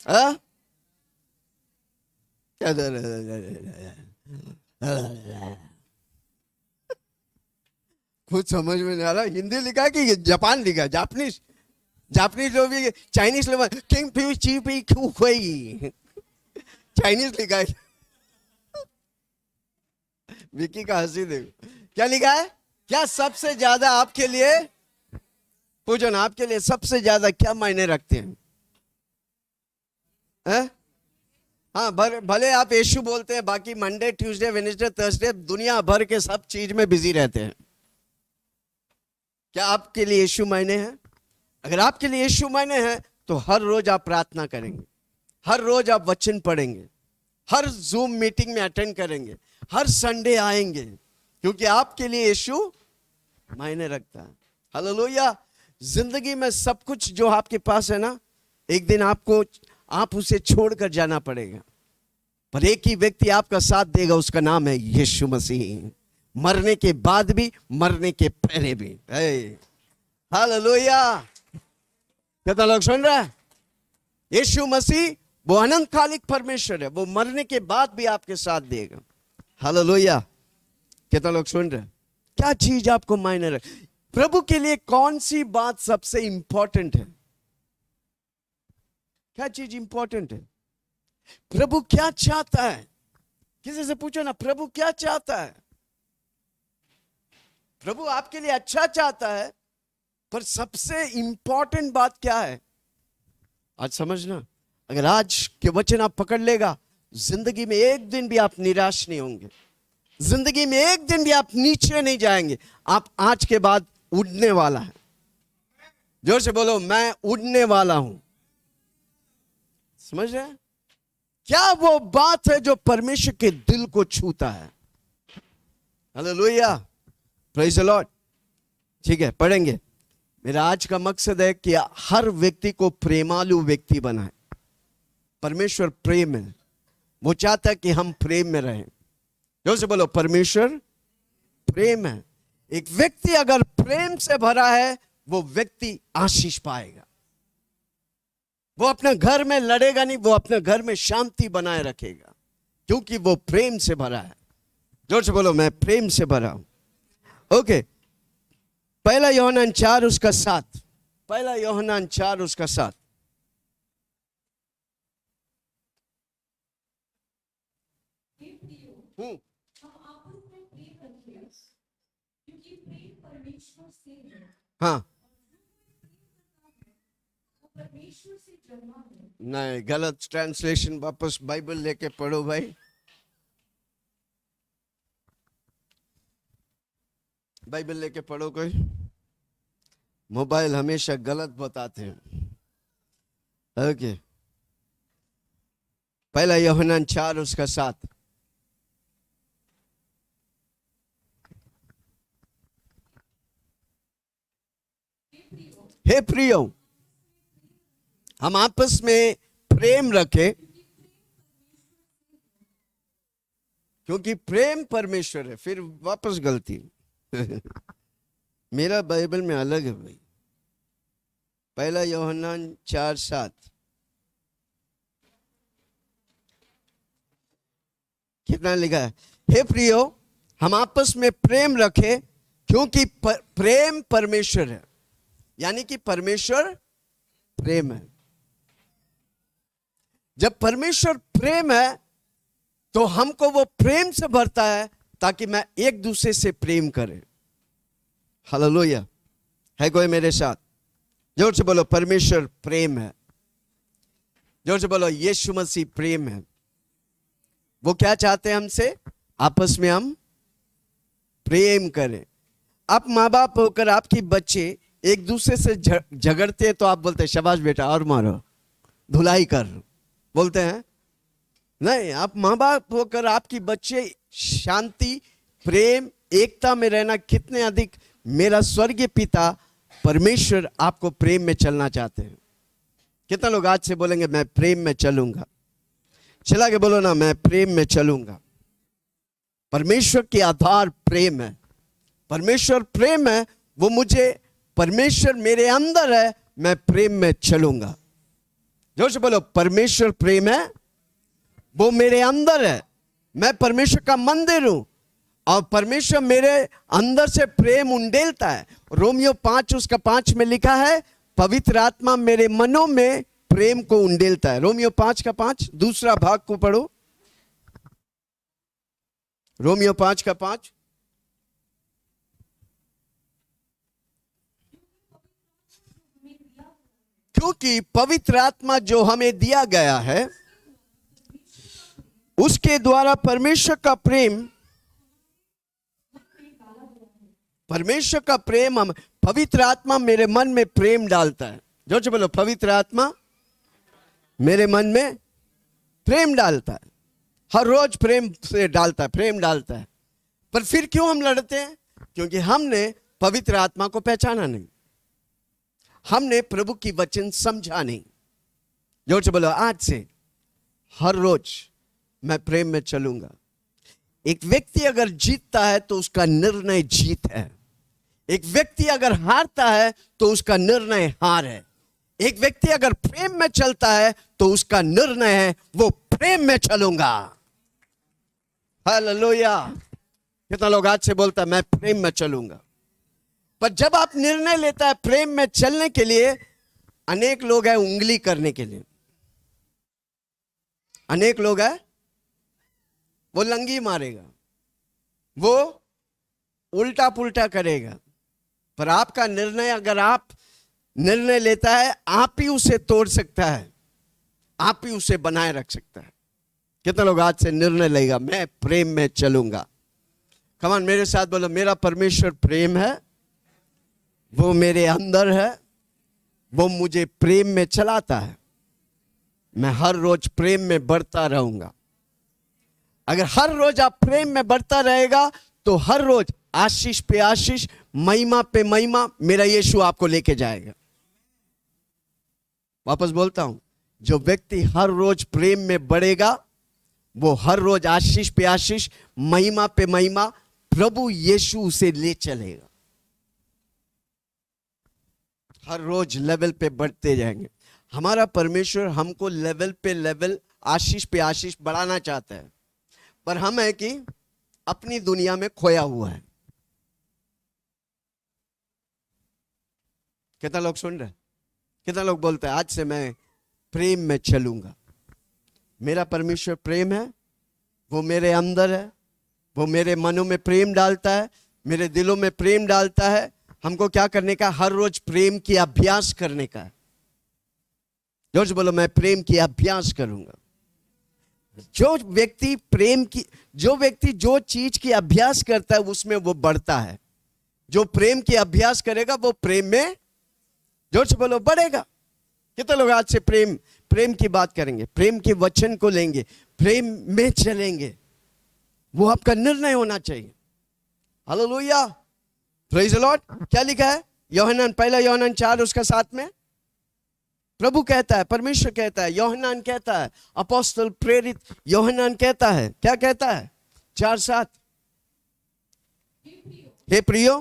हाँ? कुछ समझ में नहीं आ रहा। हिंदी लिखा है कि जापान लिखा है? जापानीज, जापानीज लोग भी, चाइनीज लोग किंग पी चीपी क्यों हुई, चाइनीज लिखा है। विकी का हंसी देखो, क्या लिखा है? क्या सबसे ज्यादा आपके लिए, पूजन आपके लिए सबसे ज्यादा क्या मायने रखते हैं? है? हाँ, भले आप यीशु बोलते हैं, बाकी मंडे ट्यूसडे वेडनेसडे थर्सडे दुनिया भर के सब चीज में बिजी रहते हैं। क्या आपके लिए यीशु मायने हैं? अगर आपके लिए यीशु मायने हैं तो हर रोज आप प्रार्थना करेंगे, हर रोज आप वचन पढ़ेंगे, हर जूम मीटिंग में अटेंड करेंगे, हर संडे आएंगे, क्योंकि आपके लिए यीशु मायने रखता है। हालेलुया। जिंदगी में सब कुछ जो आपके पास है ना, एक दिन आप उसे छोड़कर जाना पड़ेगा, पर एक ही व्यक्ति आपका साथ देगा, उसका नाम है यीशु मसीह। मरने के बाद भी, मरने के पहले भी। हालेलुया। कितना लोग सुन रहा है? यीशु मसीह वो अनंतकालिक परमेश्वर है, वो मरने के बाद भी आपके साथ देगा। हालेलुया। कितना लोग सुन रहे हैं? क्या चीज आपको मायने रखे? प्रभु के लिए कौन सी बात सबसे इंपॉर्टेंट है? क्या चीज इंपॉर्टेंट है? प्रभु क्या चाहता है? किसी से पूछो ना, प्रभु क्या चाहता है? प्रभु आपके लिए अच्छा चाहता है, पर सबसे इंपॉर्टेंट बात क्या है? आज समझना, अगर आज के वचन आप पकड़ लेगा, जिंदगी में एक दिन भी आप निराश नहीं होंगे, जिंदगी में एक दिन भी आप नीचे नहीं जाएंगे। आप आज के बाद उड़ने वाला है। जोर से बोलो, मैं उड़ने वाला हूं। समझ रहे हैं? क्या वो बात है जो परमेश्वर के दिल को छूता है? Hallelujah, praise the Lord. ठीक है, पढ़ेंगे। मेरा आज का मकसद है कि हर व्यक्ति को प्रेमालु व्यक्ति बनाए। परमेश्वर प्रेम है, वो चाहता है कि हम प्रेम में रहें। जोर से बोलो, परमेश्वर प्रेम है। एक व्यक्ति अगर प्रेम से भरा है, वो व्यक्ति आशीष पाएगा। वो अपने घर में लड़ेगा नहीं, वो अपने घर में शांति बनाए रखेगा, क्योंकि वो प्रेम से भरा है। जोर से बोलो, मैं प्रेम से भरा हूं। ओके, पहला यूहन्ना 4 उसका 7। पहला यूहन्ना 4 उसका 7। हाँ, नहीं, गलत ट्रांसलेशन, वापस बाइबल लेके पढ़ो भाई। बाइबल लेके पढ़ो। कोई मोबाइल हमेशा गलत बताते हैं। ओके, पहला यूहन्ना 4 उसका 7। हे प्रियो, हम आपस में प्रेम रखें, क्योंकि प्रेम परमेश्वर है। फिर वापस गलती मेरा बाइबल में अलग है भाई। पहला यूहन्ना 4:7 कितना लिखा है? हे प्रियो, हम आपस में प्रेम रखें, क्योंकि प्रेम परमेश्वर है। यानी कि परमेश्वर प्रेम है। जब परमेश्वर प्रेम है, तो हमको वो प्रेम से भरता है, ताकि मैं एक दूसरे से प्रेम करें। हालेलुया। है कोई मेरे साथ? जोर से बोलो, परमेश्वर प्रेम है। जोर से बोलो, यीशु मसीह प्रेम है। वो क्या चाहते हैं हमसे? आपस में हम प्रेम करें। आप माँ बाप होकर आपकी बच्चे एक दूसरे से झगड़ते हैं, तो आप बोलते हैं शाबाश बेटा और मारो, धुलाई कर, बोलते हैं? नहीं, आप माँ बाप होकर आपकी बच्चे शांति, प्रेम, एकता में रहना कितने अधिक मेरा स्वर्गीय पिता परमेश्वर आपको प्रेम में चलना चाहते हैं। कितना लोग आज से बोलेंगे मैं प्रेम में चलूंगा? चला के बोलो ना, मैं प्रेम में चलूंगा। परमेश्वर के आधार प्रेम है। परमेश्वर प्रेम है, वो मुझे, परमेश्वर मेरे अंदर है, मैं प्रेम में चलूंगा। जोर से बोलो, परमेश्वर प्रेम है, वो मेरे अंदर है, मैं परमेश्वर का मंदिर हूं और परमेश्वर मेरे अंदर से प्रेम उंडेलता है। रोमियो 5:5 में लिखा है, पवित्र आत्मा मेरे मनों में प्रेम को उंडेलता है। रोमियो 5:5 दूसरा भाग को पढ़ो, रोमियो 5:5। क्योंकि पवित्र आत्मा जो हमें दिया गया है उसके द्वारा परमेश्वर का प्रेम हम, पवित्र आत्मा मेरे मन में प्रेम डालता है। जोर से बोलो, पवित्र आत्मा मेरे मन में प्रेम डालता है, हर रोज प्रेम से डालता है, प्रेम डालता है। पर फिर क्यों हम लड़ते हैं? क्योंकि हमने पवित्र आत्मा को पहचाना नहीं, हमने प्रभु की वचन समझा नहीं। जोर से बोलो, आज से हर रोज मैं प्रेम में चलूंगा। एक व्यक्ति अगर जीतता है तो उसका निर्णय जीत है, एक व्यक्ति अगर हारता है तो उसका निर्णय हार है। एक व्यक्ति अगर प्रेम में चलता है तो उसका निर्णय है वो प्रेम में चलूंगा। हालेलुया। कितना लोग आज से बोलता है मैं प्रेम में चलूंगा? पर जब आप निर्णय लेता है प्रेम में चलने के लिए, अनेक लोग हैं उंगली करने के लिए, अनेक लोग हैं वो लंगी मारेगा, वो उल्टा पुल्टा करेगा। पर आपका निर्णय, अगर आप निर्णय लेता है, आप ही उसे तोड़ सकता है, आप ही उसे बनाए रख सकता है। कितना लोग आज से निर्णय लेगा मैं प्रेम में चलूंगा? कमान मेरे साथ बोलो, मेरा परमेश्वर प्रेम है, वो मेरे अंदर है, वो मुझे प्रेम में चलाता है, मैं हर रोज प्रेम में बढ़ता रहूंगा। अगर हर रोज आप प्रेम में बढ़ता रहेगा तो हर रोज आशीष पे आशीष, महिमा पे महिमा मेरा यीशु आपको लेके जाएगा। वापस बोलता हूं, जो व्यक्ति हर रोज प्रेम में बढ़ेगा वो हर रोज आशीष पे आशीष, महिमा पे महिमा प्रभु यीशु उसे ले चलेगा। हर रोज लेवल पे बढ़ते जाएंगे। हमारा परमेश्वर हमको लेवल पे लेवल, आशीष पे आशीष बढ़ाना चाहता है, पर हम है कि अपनी दुनिया में खोया हुआ है। कितना लोग सुन रहे? कितना लोग बोलते हैं आज से मैं प्रेम में चलूंगा? मेरा परमेश्वर प्रेम है, वो मेरे अंदर है, वो मेरे मनों में प्रेम डालता है, मेरे दिलों में प्रेम डालता है। हमको क्या करने का? हर रोज प्रेम की अभ्यास करने का है। जोर से बोलो, मैं प्रेम की अभ्यास करूंगा। जो व्यक्ति जो चीज की अभ्यास करता है उसमें वो बढ़ता है। जो प्रेम की अभ्यास करेगा वो प्रेम में, जोर से बोलो, बढ़ेगा। कितने लोग आज से प्रेम की बात करेंगे, प्रेम के वचन को लेंगे, प्रेम में चलेंगे? वो आपका निर्णय होना चाहिए। Hallelujah, praise the Lord. क्या लिखा है? यूहन्ना 1:4 में प्रभु कहता है, परमेश्वर कहता है, यूहन्ना कहता है, अपोस्तल प्रेरित यूहन्ना कहता है, क्या कहता है? 4:7, हे प्रियो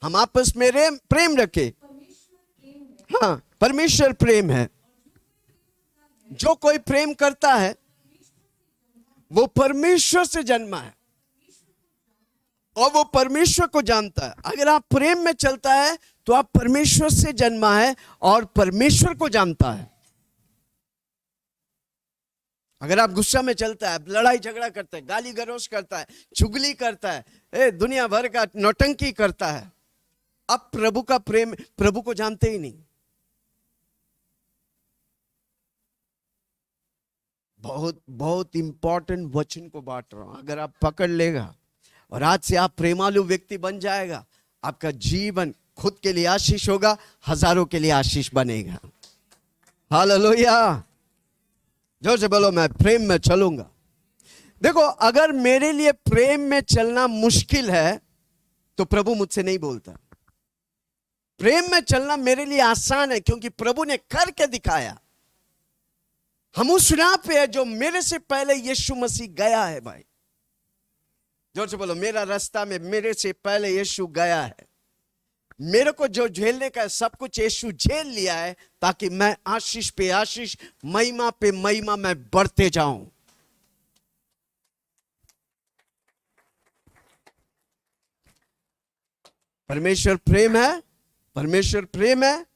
हम आपस में प्रेम रखे। हाँ, परमेश्वर प्रेम है। जो कोई प्रेम करता है वो परमेश्वर से जन्मा है और वो परमेश्वर को जानता है। अगर आप प्रेम में चलता है तो आप परमेश्वर से जन्मा है और परमेश्वर को जानता है। अगर आप गुस्सा में चलता है, लड़ाई झगड़ा करता है, गाली गलौज करता है, चुगली करता है, दुनिया भर का नौटंकी करता है, अब प्रभु को जानते ही नहीं। बहुत बहुत इंपॉर्टेंट वचन को बांट रहा हूं, अगर आप पकड़ लेगा और आज से आप प्रेमालु व्यक्ति बन जाएगा, आपका जीवन खुद के लिए आशीष होगा, हजारों के लिए आशीष बनेगा। हालेलुया, जोर से बोलो, मैं प्रेम में चलूंगा। देखो, अगर मेरे लिए प्रेम में चलना मुश्किल है तो प्रभु मुझसे नहीं बोलता। प्रेम में चलना मेरे लिए आसान है क्योंकि प्रभु ने करके दिखाया। हम उस राह पे है जो मेरे से पहले यीशु मसीह गया है। भाई जोर से बोलो, मेरा रास्ता में मेरे से पहले यीशु गया है। मेरे को जो झेलने का है सब कुछ यीशु झेल लिया है, ताकि मैं आशीष पे आशीष, महिमा पे महिमा मैं बढ़ते जाऊं। परमेश्वर प्रेम है, परमेश्वर प्रेम है।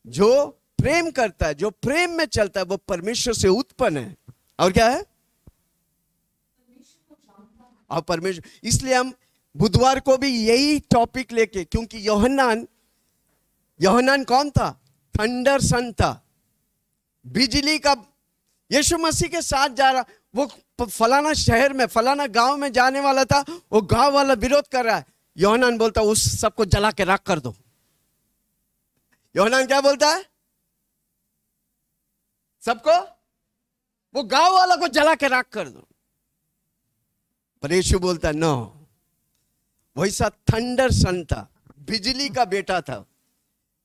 जो प्रेम करता है, जो प्रेम में चलता है, वो परमेश्वर से उत्पन्न है। और क्या है? और परमेश्वर। इसलिए हम बुधवार को भी यही टॉपिक लेके, क्योंकि यूहन्ना कौन था? थंडर सन था, बिजली का। यीशु मसीह के साथ जा रहा, वो फलाना शहर में, फलाना गांव में जाने वाला था, वो गांव वाला विरोध कर रहा है। यूहन्ना बोलता उस सबको जला के राख कर दो। यूहन्ना क्या बोलता है? सबको, वो गांव वाला को जला के राख कर दो। पर यीशु बोलता नो। वैसा थंडर सन था, बिजली का बेटा था,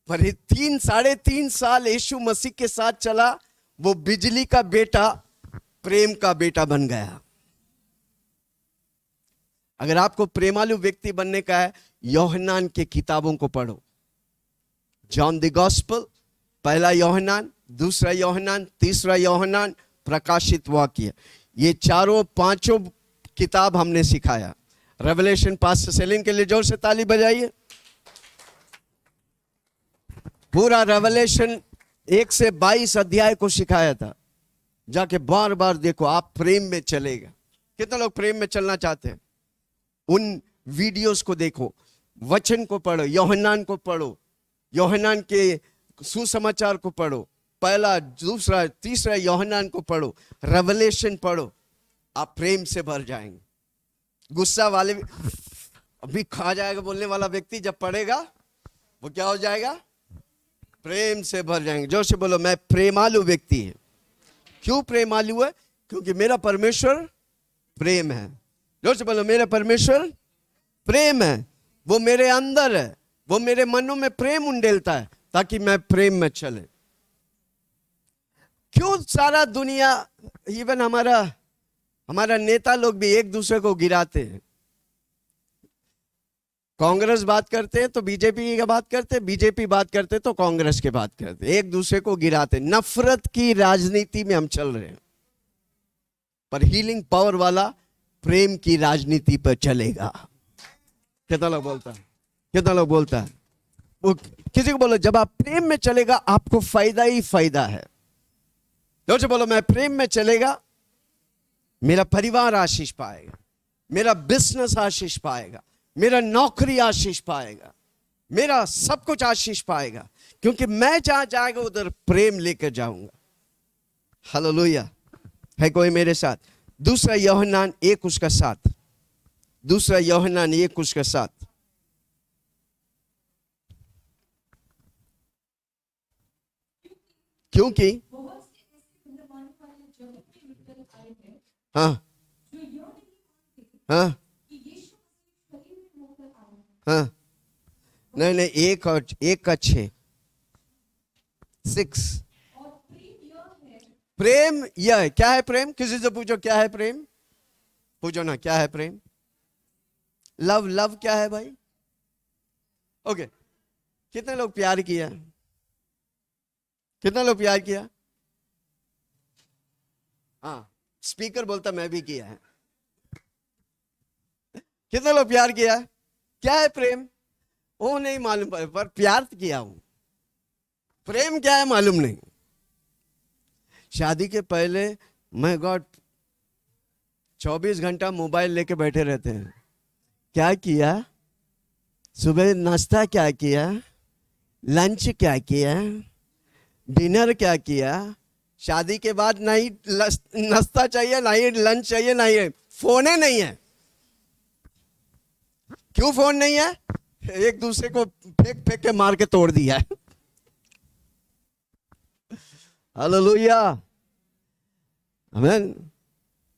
पर 3-3.5 साल यीशु मसीह के साथ चला, वो बिजली का बेटा प्रेम का बेटा बन गया। अगर आपको प्रेमालु व्यक्ति बनने का है, यूहन्ना के किताबों को पढ़ो। जॉन द गॉस्पेल, पहला यूहन्ना, दूसरा यूहन्ना, तीसरा यूहन्ना, प्रकाशित वाक्य, ये चारों पांचों किताब हमने सिखाया। रेवलेशन पास्टर सेलिन के लिए जोर से ताली बजाइए। पूरा रेवलेशन 1 से 22 अध्याय को सिखाया था। जाके बार बार देखो, आप प्रेम में चलेगा। कितने लोग प्रेम में चलना चाहते हैं? उन वीडियोस को देखो, वचन को पढ़ो, यूहन्ना को पढ़ो, यूहन्ना के सुसमाचार को पढ़ो, पहला, दूसरा, तीसरा यूहन्ना को पढ़ो, रेवलेशन पढ़ो। आप प्रेम से भर जाएंगे। गुस्सा वाले अभी खा जाएगा बोलने वाला व्यक्ति जब पढ़ेगा, वो क्या हो जाएगा? प्रेम से भर जाएंगे। जोर से बोलो, मैं प्रेमालु व्यक्ति है। क्यों प्रेमालु है? क्योंकि मेरा परमेश्वर प्रेम है। जोर से बोलो, मेरा परमेश्वर प्रेम है। वो मेरे अंदर है, वो मेरे मनों में प्रेम उंडेलता है, ताकि मैं प्रेम में चले। क्यों सारा दुनिया, इवन हमारा नेता लोग भी एक दूसरे को गिराते हैं? कांग्रेस बात करते हैं तो बीजेपी की बात करते हैं, बीजेपी बात करते हैं तो कांग्रेस की बात करते हैं, एक दूसरे को गिराते। नफरत की राजनीति में हम चल रहे हैं। पर हीलिंग पावर वाला प्रेम की राजनीति पर चलेगा। कितना लोग बोलता है? कितना लोग बोलता है? वो किसी को बोलो, जब आप प्रेम में चलेगा आपको फायदा ही फायदा है। जोर से बोलो, मैं प्रेम में चलेगा, मेरा परिवार आशीष पाएगा, मेरा बिजनेस आशीष पाएगा, मेरा नौकरी आशीष पाएगा, मेरा सब कुछ आशीष पाएगा, क्योंकि मैं जहां जाएगा उधर प्रेम लेकर जाऊंगा। हालेलुया। है कोई मेरे साथ? दूसरा यूहन्ना 1:7, दूसरा यूहन्ना 1:7। क्योंकि हाँ हाँ हाँ, नहीं, 1:6 प्रेम यह है। क्या है प्रेम? किसी से पूछो क्या है प्रेम? पूछो ना, क्या है प्रेम? लव क्या है भाई? ओके। कितने लोग प्यार किया? कितने लोग प्यार किया? हाँ, स्पीकर बोलता मैं भी किया है। कितने लोग प्यार किया? क्या है प्रेम? वो नहीं मालूम, पर प्यार किया हूं। प्रेम क्या है मालूम नहीं। शादी के पहले मैं गॉड 24 घंटा मोबाइल लेके बैठे रहते हैं। क्या किया? सुबह नाश्ता क्या किया? लंच क्या किया? डिनर क्या किया? शादी के बाद नहीं नाश्ता चाहिए, नहीं लंच चाहिए, नहीं फोन ही नहीं है। क्यों फोन नहीं है? एक दूसरे को फेंक के मार के तोड़ दिया है। हालेलुया, आमीन।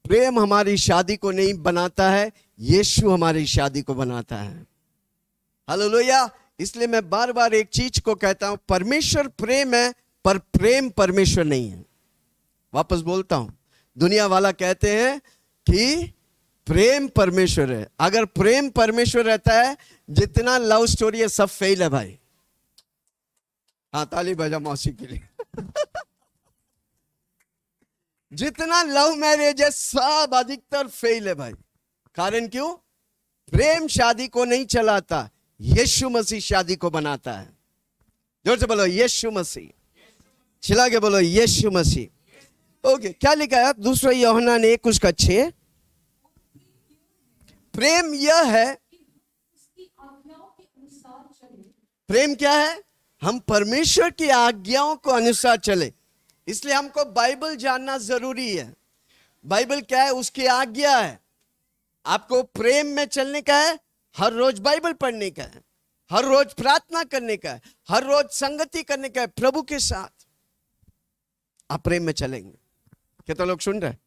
प्रेम हमारी शादी को नहीं बनाता है, यीशु हमारी शादी को बनाता है। हालेलुया। इसलिए मैं बार बार एक चीज को कहता हूं, परमेश्वर प्रेम है, पर प्रेम परमेश्वर नहीं है। वापस बोलता हूं, दुनिया वाला कहते हैं कि प्रेम परमेश्वर है। अगर प्रेम परमेश्वर रहता है, जितना लव स्टोरी है सब फेल है भाई। हाँ, ताली बजा मौसी के लिए। जितना लव मैरिज है सब अधिकतर फेल है भाई। कारण क्यों? प्रेम शादी को नहीं चलाता, यीशु मसीह शादी को बनाता है। जोर से बोलो यीशु मसीह। चिल्ला के बोलो यीशु मसीह। ओके, क्या लिखा है दूसरा यूहन्ना 1:6? प्रेम यह है, प्रेम क्या है? हम परमेश्वर की आज्ञाओं को अनुसार चले। इसलिए हमको बाइबल जानना जरूरी है। बाइबल क्या है? उसकी आज्ञा है। आपको प्रेम में चलने का है, हर रोज बाइबल पढ़ने का है, हर रोज प्रार्थना करने का है, हर रोज संगति करने का है प्रभु के साथ। आप प्रेम में चलेंगे। कितने लोग सुन रहे हैं?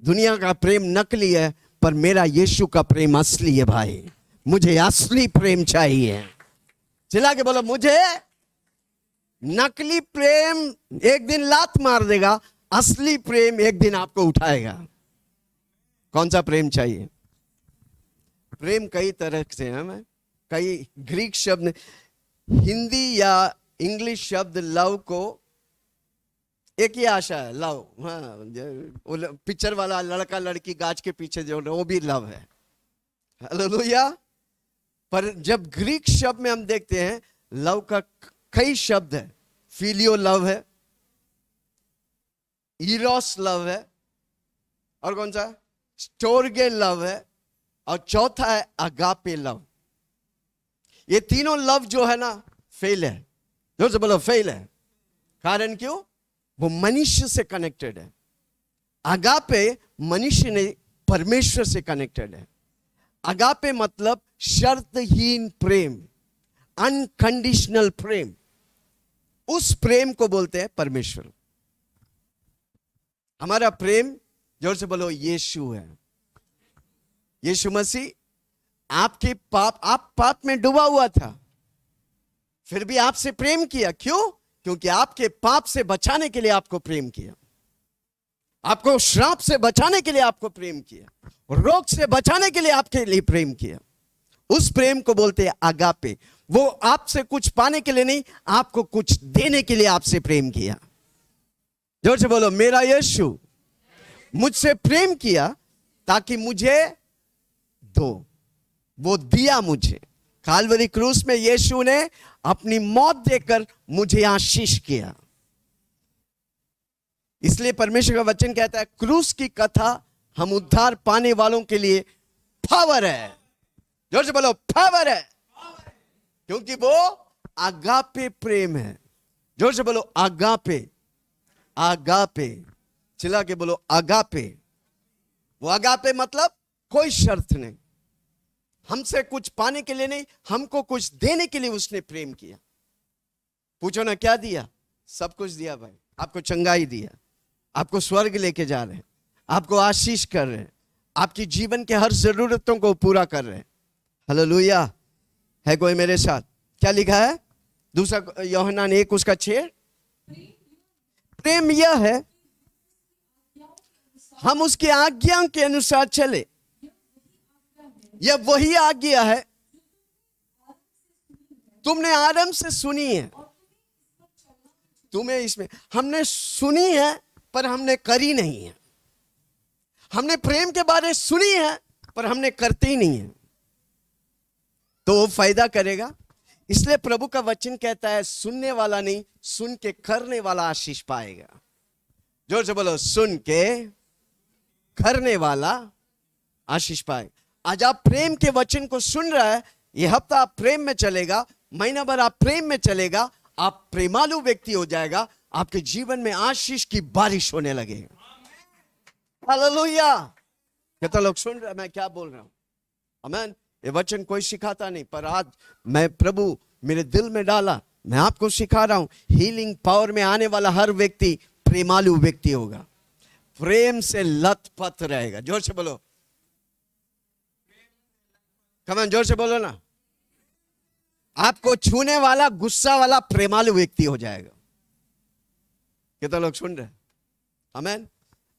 दुनिया का प्रेम नकली है, पर मेरा यीशु का प्रेम असली है भाई। मुझे असली प्रेम चाहिए। चिल्ला के बोलो, मुझे नकली प्रेम एक दिन लात मार देगा, असली प्रेम एक दिन आपको उठाएगा। कौन सा प्रेम चाहिए? प्रेम कई तरह से है। मैं कई ग्रीक शब्द, हिंदी या इंग्लिश शब्द लव को एक ही आशा है, लव। हाँ, पिक्चर वाला लड़का लड़की गाछ के पीछे जो, वो भी लव है। हालेलुया। पर जब ग्रीक शब्द में हम देखते हैं, लव का कई शब्द है। फिलियो लव है, इरोस लव है, और कौन सा? स्टोरगे लव है, और चौथा है अगापे लव। ये तीनों लव जो है ना, फेल है। जोर से बोलो फेल है। कारण क्यों? वो मनुष्य से कनेक्टेड है। अगापे मनुष्य ने परमेश्वर से कनेक्टेड है। अगापे मतलब शर्तहीन प्रेम, अनकंडीशनल प्रेम। उस प्रेम को बोलते हैं परमेश्वर। हमारा प्रेम, जोर से बोलो, यीशु है। यीशु मसीह आपके आप पाप में डूबा हुआ था, फिर भी आपसे प्रेम किया। क्यों? क्योंकि आपके पाप से बचाने के लिए आपको प्रेम किया, आपको श्राप से बचाने के लिए आपको प्रेम किया, रोग से बचाने के लिए आपके लिए प्रेम किया। उस प्रेम को बोलते हैं अगापे। वो आपसे कुछ पाने के लिए नहीं, आपको कुछ देने के लिए आपसे प्रेम किया। जोर से बोलो, मेरा यीशु मुझसे प्रेम किया ताकि मुझे दो। वो दिया मुझे। काल्वरी क्रूस में यीशु ने अपनी मौत देकर मुझे आशीष किया। इसलिए परमेश्वर का वचन कहता है, क्रूस की कथा हम उद्धार पाने वालों के लिए पावर है। जोर से बोलो, पावर है। क्योंकि वो अगापे प्रेम है। जोर से बोलो, अगापे। अगापे, चिल्ला के बोलो, अगापे। वो अगापे मतलब कोई शर्त नहीं, हमसे कुछ पाने के लिए नहीं, हमको कुछ देने के लिए उसने प्रेम किया। पूछो ना क्या दिया? सब कुछ दिया भाई। आपको चंगाई दिया, आपको स्वर्ग लेके जा रहे हैं, आपको आशीष कर रहे हैं, आपकी जीवन के हर जरूरतों को पूरा कर रहे हैं। हालेलुया। है कोई मेरे साथ? क्या लिखा है दूसरा यूहन्ना 1:6? प्रेम यह है, हम उसकी आज्ञाओं के अनुसार चले। यह वही आज्ञा है तुमने आरंभ से सुनी है। तुम्हें इसमें, हमने सुनी है पर हमने करी नहीं है। हमने प्रेम के बारे में सुनी है पर हमने करते ही नहीं है, तो वो फायदा करेगा। इसलिए प्रभु का वचन कहता है, सुनने वाला नहीं, सुन के करने वाला आशीष पाएगा। जोर से बोलो, सुन के करने वाला आशीष पाएगा। आज आप प्रेम के वचन को सुन रहा है, ये हफ्ता आप प्रेम में चलेगा, महीना भर आप प्रेम में चलेगा, आप प्रेमालु व्यक्ति हो जाएगा, आपके जीवन में आशीष की बारिश होने लगेगा। हालेलुया। कितना लोग सुन रहे हैं मैं क्या बोल रहा हूं? आमीन। ये वचन कोई सिखाता नहीं, पर आज मैं, प्रभु मेरे दिल में डाला, मैं आपको सिखा रहा हूं। हीलिंग पावर में आने वाला हर व्यक्ति प्रेमालु व्यक्ति होगा, प्रेम से लथपथ रहेगा। जोर से बोलो, कमान, जोर से बोलो ना। आपको छूने वाला गुस्सा वाला प्रेमालु व्यक्ति हो जाएगा। कितना लोग सुन रहे हैं? आमीन।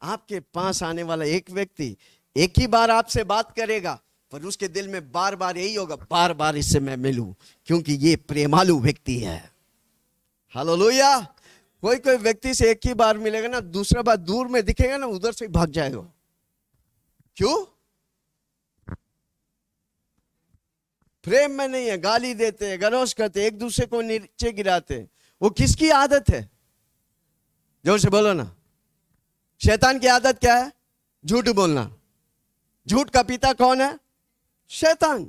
आपके पास आने वाला एक व्यक्ति एक ही बार आपसे बात करेगा, पर उसके दिल में बार बार यही होगा, बार बार इससे मैं मिलूं, क्योंकि ये प्रेमालु व्यक्ति है। हालेलुया। कोई कोई व्यक्ति से एक ही बार मिलेगा ना, दूसरा बार दूर में दिखेगा ना, उधर से भाग जाएगा। क्यों? प्रेम में नहीं है, गाली देते हैं, गरोश करते, एक दूसरे को नीचे गिराते। वो किसकी आदत है? जोर से बोलो ना। शैतान की आदत क्या है? झूठ बोलना। झूठ का पिता कौन है? शैतान।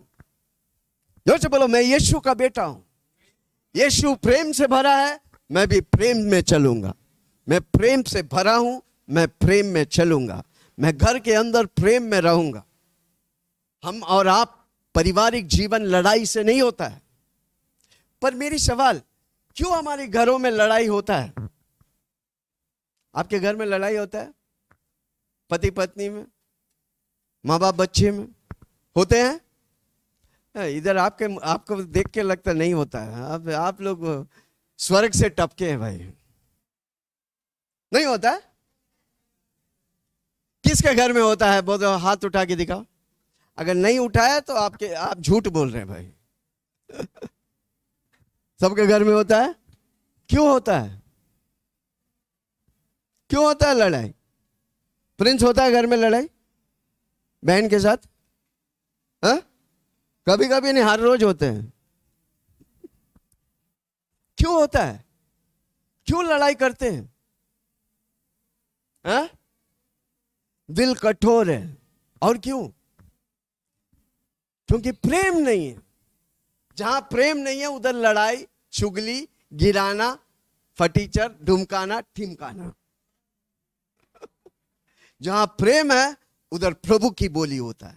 जोर से बोलो, मैं यीशु का बेटा हूं। यीशु प्रेम से भरा है, मैं भी प्रेम में चलूंगा। मैं प्रेम से भरा हूं, मैं प्रेम में चलूंगा। मैं घर के अंदर प्रेम में रहूंगा। हम और आप पारिवारिक जीवन लड़ाई से नहीं होता है। पर मेरी सवाल, क्यों हमारे घरों में लड़ाई होता है? आपके घर में लड़ाई होता है? पति पत्नी में, माँ बाप बच्चे में होते हैं? इधर आपको देख के लगता नहीं होता है। आप लोग स्वर्ग से टपके हैं भाई। नहीं होता है? किसके घर में होता है? बोलो, हाथ उठा के दिखाओ। अगर नहीं उठाया तो आप झूठ बोल रहे हैं भाई। सबके घर में होता है। क्यों होता है? क्यों होता है लड़ाई? प्रिंस, होता है घर में लड़ाई बहन के साथ? हाँ? कभी कभी नहीं, हर रोज होते हैं। क्यों होता है? क्यों लड़ाई करते हैं? हाँ? दिल कठोर है। और क्यों? क्योंकि प्रेम नहीं है। जहां प्रेम नहीं है उधर लड़ाई, चुगली, गिराना, फटीचर, धुमकाना, ठिमकाना। जहां प्रेम है उधर प्रभु की बोली होता है,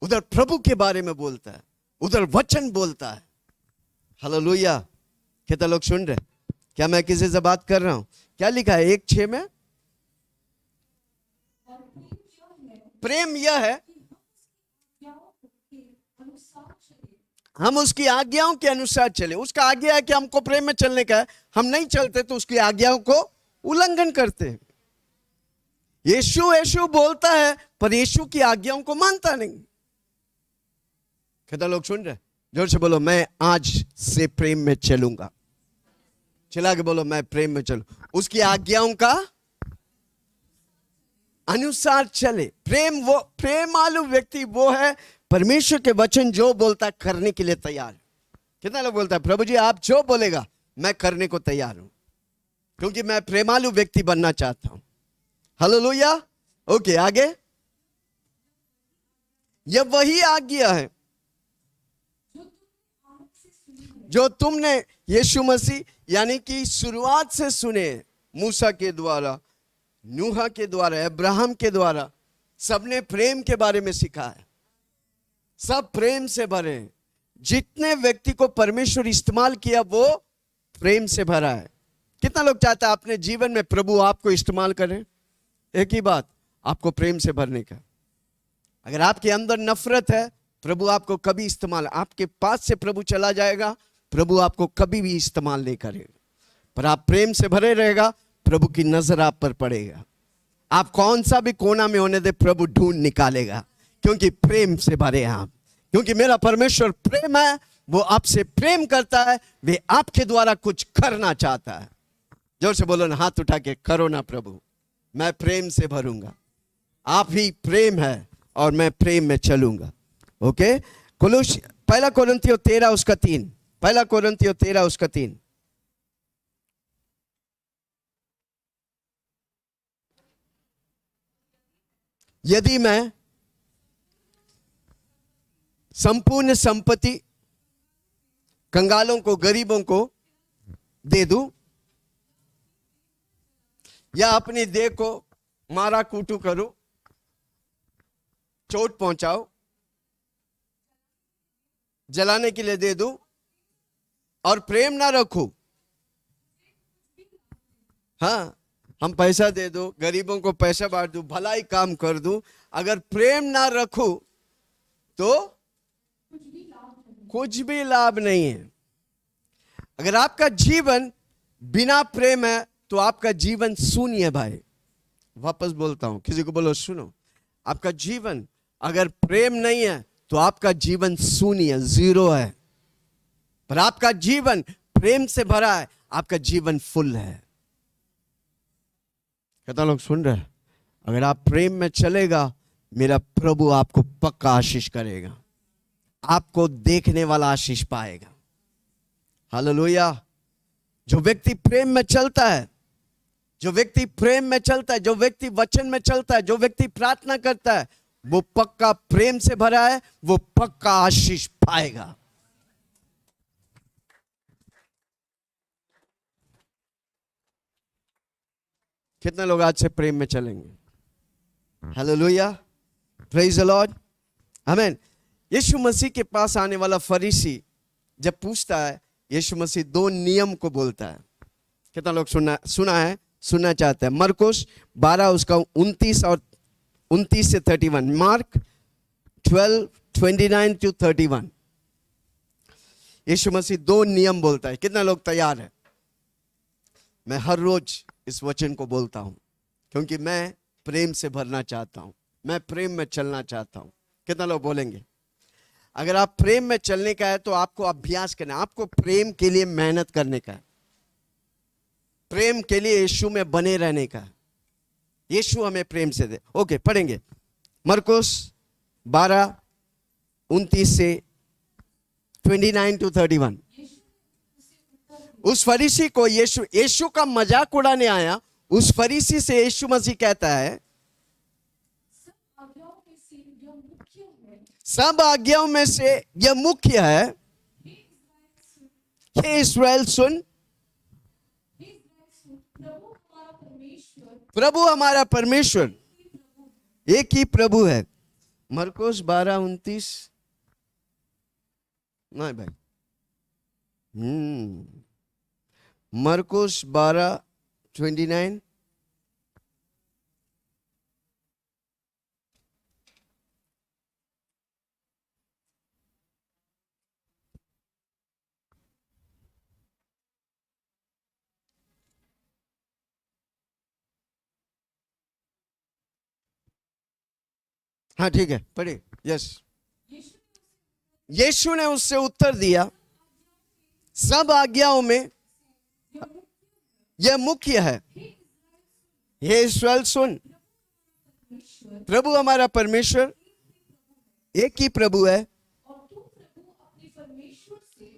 उधर प्रभु के बारे में बोलता है, उधर वचन बोलता है। हालेलुया। कितने लोग सुन रहे? क्या मैं किसी से बात कर रहा हूं? क्या लिखा है 1:6 में? प्रेम यह है, हम उसकी आज्ञाओं के अनुसार चले। उसका आज्ञा है कि हमको प्रेम में चलने का है। हम नहीं चलते तो उसकी आज्ञाओं को उल्लंघन करते हैं। यीशु यीशु बोलता है, पर यीशु की आज्ञाओं को मानता नहीं। कितना लोग सुन रहे? जोर से बोलो, मैं आज से प्रेम में चलूंगा। चला के बोलो, मैं प्रेम में चलूं, उसकी आज्ञाओं का अनुसार चले। वो प्रेमालु व्यक्ति वो है, परमेश्वर के वचन जो बोलता है करने के लिए तैयार। कितना लोग बोलता है, प्रभु जी आप जो बोलेगा मैं करने को तैयार हूं, क्योंकि मैं प्रेमालु व्यक्ति बनना चाहता हूं। हालेलुया। ओके, आगे। यह वही आज्ञा है जो तुमने यीशु मसीह यानी कि शुरुआत से सुने, मूसा के द्वारा, नूह के द्वारा, अब्राहम के द्वारा। सबने प्रेम के बारे में सीखा है। सब प्रेम से भरे। जितने व्यक्ति को परमेश्वर इस्तेमाल किया वो प्रेम से भरा है। कितना लोग चाहता है अपने जीवन में प्रभु आपको इस्तेमाल करें? एक ही बात, आपको प्रेम से भरने का। अगर आपके अंदर नफरत है, प्रभु आपको कभी इस्तेमाल, आपके पास से प्रभु चला जाएगा, प्रभु आपको कभी भी इस्तेमाल नहीं करेगा। पर आप प्रेम से भरे रहेगा, प्रभु की नजर आप पर पड़ेगा। आप कौन सा भी कोना में होने दे, प्रभु ढूंढ निकालेगा, क्योंकि प्रेम से भरे हैं आप। क्योंकि मेरा परमेश्वर प्रेम है, वो आपसे प्रेम करता है, वे आपके द्वारा कुछ करना चाहता है। जोर से बोलो ना, हाथ उठा के, करो ना प्रभु, मैं प्रेम से भरूंगा। आप ही प्रेम है और मैं प्रेम में चलूंगा। ओके, पहला कोरिन्थियों 13:3। पहला कोरिन्थियों 13:3। यदि मैं संपूर्ण संपत्ति कंगालों को, गरीबों को दे दूं, या अपनी देह को मारा कूटू करूं, चोट पहुंचाओ, जलाने के लिए दे दूं, और प्रेम ना रखूं, हाँ, हम पैसा दे दो, गरीबों को पैसा बांट दूं, भलाई काम कर दूं, अगर प्रेम ना रखूं तो कुछ भी लाभ नहीं है। अगर आपका जीवन बिना प्रेम है तो आपका जीवन शून्य है भाई। वापस बोलता हूं, किसी को बोलो सुनो, आपका जीवन अगर प्रेम नहीं है तो आपका जीवन शून्य, जीरो है। पर आपका जीवन प्रेम से भरा है, आपका जीवन फुल है। कितना लोग सुन रहे हैं? अगर आप प्रेम में चलेगा, मेरा प्रभु आपको पक्का आशीष करेगा, आपको देखने वाला आशीष पाएगा। हालेलुया। जो व्यक्ति प्रेम में चलता है, जो व्यक्ति प्रेम में चलता है, जो व्यक्ति वचन में चलता है, जो व्यक्ति प्रार्थना करता है, वो पक्का प्रेम से भरा है, वो पक्का आशीष पाएगा। कितने लोग आज से प्रेम में चलेंगे? हालेलुया, प्रेज द लॉर्ड, आमीन। यीशु मसीह के पास आने वाला फरीसी जब पूछता है, यीशु मसीह दो नियम को बोलता है। कितना लोग सुनना चाहते हैं? मरकुस 12 उसका 29 से 31, मार्क 12:29 to 31। यीशु मसीह दो नियम बोलता है। कितना लोग तैयार है? मैं हर रोज इस वचन को बोलता हूं क्योंकि मैं प्रेम से भरना चाहता हूं, मैं प्रेम में चलना चाहता हूं। कितना लोग बोलेंगे? अगर आप प्रेम में चलने का है तो आपको अभ्यास करना है, आपको प्रेम के लिए मेहनत करने का है, प्रेम के लिए यीशु में बने रहने का है। यीशु हमें प्रेम से दे। ओके, पढ़ेंगे मरकुस 12:29 से 29 to 31। उस फरीसी को यीशु का मजाक उड़ाने आया उस फरीसी से यीशु मसीह कहता है, सब आज्ञाओं में से यह मुख्य है। हे इस्राएल सुन, प्रभु हमारा परमेश्वर एक ही प्रभु है। मरकुस 12:29 नहीं भाई, मरकुस 12:29। हाँ ठीक है, पढ़िए। यस। यीशु ने उससे उत्तर दिया, सब आज्ञाओं में यह मुख्य है। हे इस्राएल सुन, प्रभु हमारा परमेश्वर एक ही प्रभु है।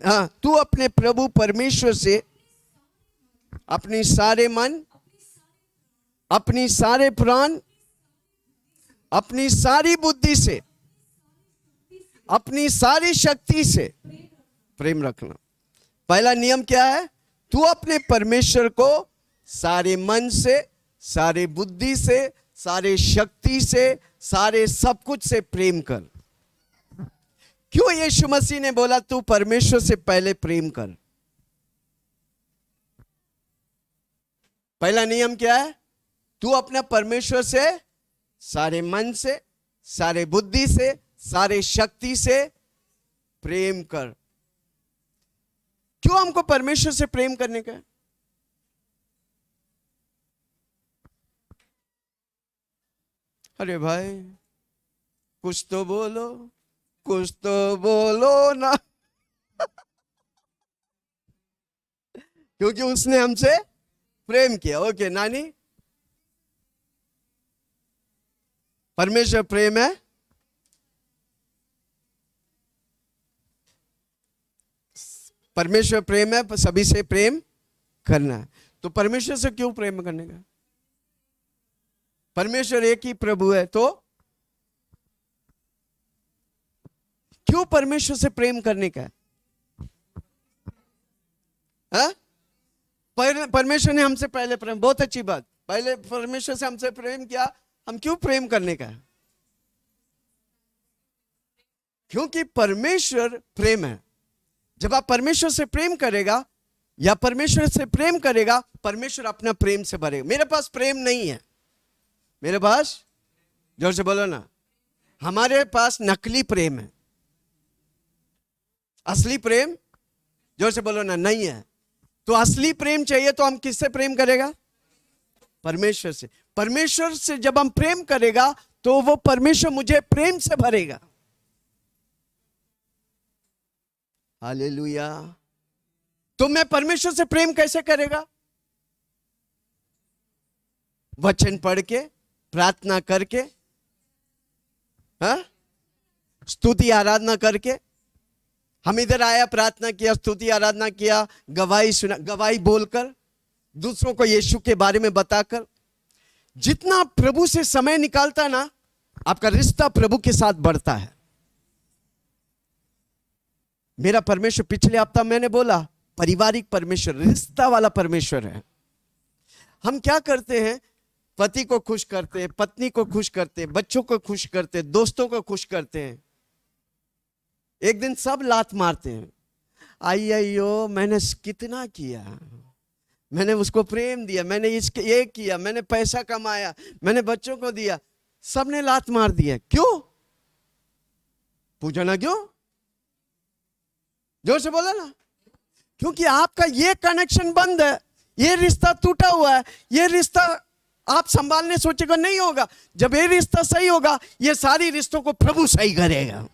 हाँ, तू अपने प्रभु परमेश्वर से अपनी सारे मन, अपनी सारे प्राण, अपनी सारी बुद्धि से, अपनी सारी शक्ति से प्रेम रखना। पहला नियम क्या है? तू अपने परमेश्वर को सारे मन से, सारे बुद्धि से, सारे शक्ति से, सारे सब कुछ से प्रेम कर। क्यों यीशु मसीह ने बोला तू परमेश्वर से पहले प्रेम कर? पहला नियम क्या है? तू अपना परमेश्वर से सारे मन से, सारे बुद्धि से, सारे शक्ति से प्रेम कर। क्यों हमको परमेश्वर से प्रेम करने का? अरे भाई कुछ तो बोलो, कुछ तो बोलो ना। क्योंकि उसने हमसे प्रेम किया। ओके नानी, परमेश्वर प्रेम है। परमेश्वर प्रेम है, सभी से प्रेम करना है। तो परमेश्वर से क्यों प्रेम करने का? परमेश्वर एक ही प्रभु है, तो क्यों परमेश्वर से प्रेम करने का? हाँ? परमेश्वर ने हमसे पहले प्रेम, बहुत अच्छी बात, पहले परमेश्वर से हमसे प्रेम किया। हम क्यों प्रेम करने का? क्योंकि परमेश्वर प्रेम है। जब आप परमेश्वर से प्रेम करेगा या परमेश्वर से प्रेम करेगा, परमेश्वर अपना प्रेम से भरेगा। मेरे पास प्रेम नहीं है, मेरे पास, जोर से बोलो ना, हमारे पास नकली प्रेम है। असली प्रेम, जोर से बोलो ना, नहीं है। तो असली प्रेम चाहिए तो हम किससे प्रेम करेगा? परमेश्वर से। परमेश्वर से जब हम प्रेम करेगा तो वो परमेश्वर मुझे प्रेम से भरेगा। हालेलुया। तो मैं परमेश्वर से प्रेम कैसे करेगा? वचन पढ़ के, प्रार्थना करके, हाँ, स्तुति आराधना करके। हम इधर आया, प्रार्थना किया, स्तुति आराधना किया, गवाही सुना, गवाही बोलकर, दूसरों को यीशु के बारे में बताकर। जितना प्रभु से समय निकालता है ना, आपका रिश्ता प्रभु के साथ बढ़ता है। मेरा परमेश्वर, पिछले हफ्ता मैंने बोला, पारिवारिक परमेश्वर, रिश्ता वाला परमेश्वर है। हम क्या करते हैं? पति को खुश करते हैं, पत्नी को खुश करते हैं, बच्चों को खुश करते हैं, दोस्तों को खुश करते हैं। एक दिन सब लात मारते हैं, आइयो मैंने कितना किया, मैंने उसको प्रेम दिया, मैंने इसके ये किया, मैंने पैसा कमाया, मैंने बच्चों को दिया, सबने लात मार दिया। क्यों? पूछा ना क्यों? जोर से बोला ना। क्योंकि आपका ये कनेक्शन बंद है, ये रिश्ता टूटा हुआ है। ये रिश्ता आप संभालने सोचेगा नहीं होगा। जब ये रिश्ता सही होगा, ये सारी रिश्तों को प्रभु सही करेगा।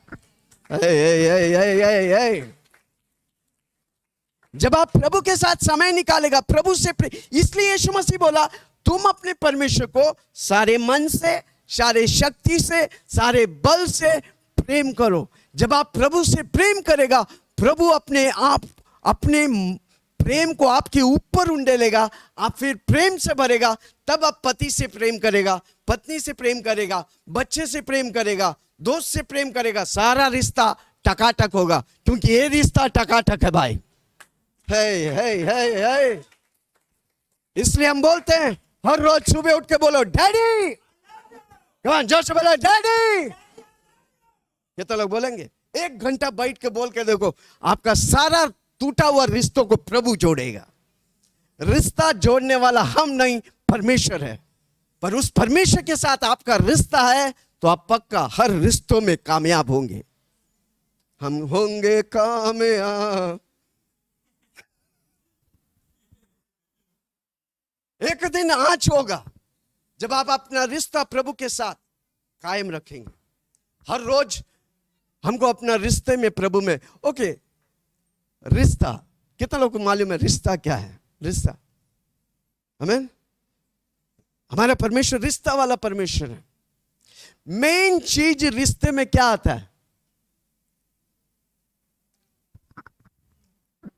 जब आप प्रभु के साथ समय निकालेगा, प्रभु से, इसलिए यीशु मसीह बोला, तुम अपने परमेश्वर को सारे मन से, सारे शक्ति से, सारे बल से प्रेम करो। जब आप प्रभु से प्रेम करेगा, प्रभु अपने आप अपने प्रेम को आपके ऊपर उंडेलेगा, आप फिर प्रेम से भरेगा। तब आप पति से प्रेम करेगा, पत्नी से प्रेम करेगा, बच्चे से प्रेम करेगा, दोस्त से प्रेम करेगा, सारा रिश्ता टकाटक होगा। क्योंकि ये रिश्ता टकाटक है भाई। है। इसलिए हम बोलते हैं, हर रोज सुबह उठ के बोलो डैडी, जोर से बोलो डैडी। ये तो लोग बोलेंगे। 1 घंटा बैठ के बोल के देखो, आपका सारा टूटा हुआ रिश्तों को प्रभु जोड़ेगा। रिश्ता जोड़ने वाला हम नहीं, परमेश्वर है। पर उस परमेश्वर के साथ आपका रिश्ता है तो आप पक्का हर रिश्तों में कामयाब होंगे। हम होंगे कामयाब। एक दिन आँच होगा जब आप अपना रिश्ता प्रभु के साथ कायम रखेंगे। हर रोज हमको अपना रिश्ते में, प्रभु में, ओके, रिश्ता, कितना लोगों को मालूम है रिश्ता क्या है? रिश्ता, आमीन। हमारा परमेश्वर रिश्ता वाला परमेश्वर है। मेन चीज रिश्ते में क्या आता है?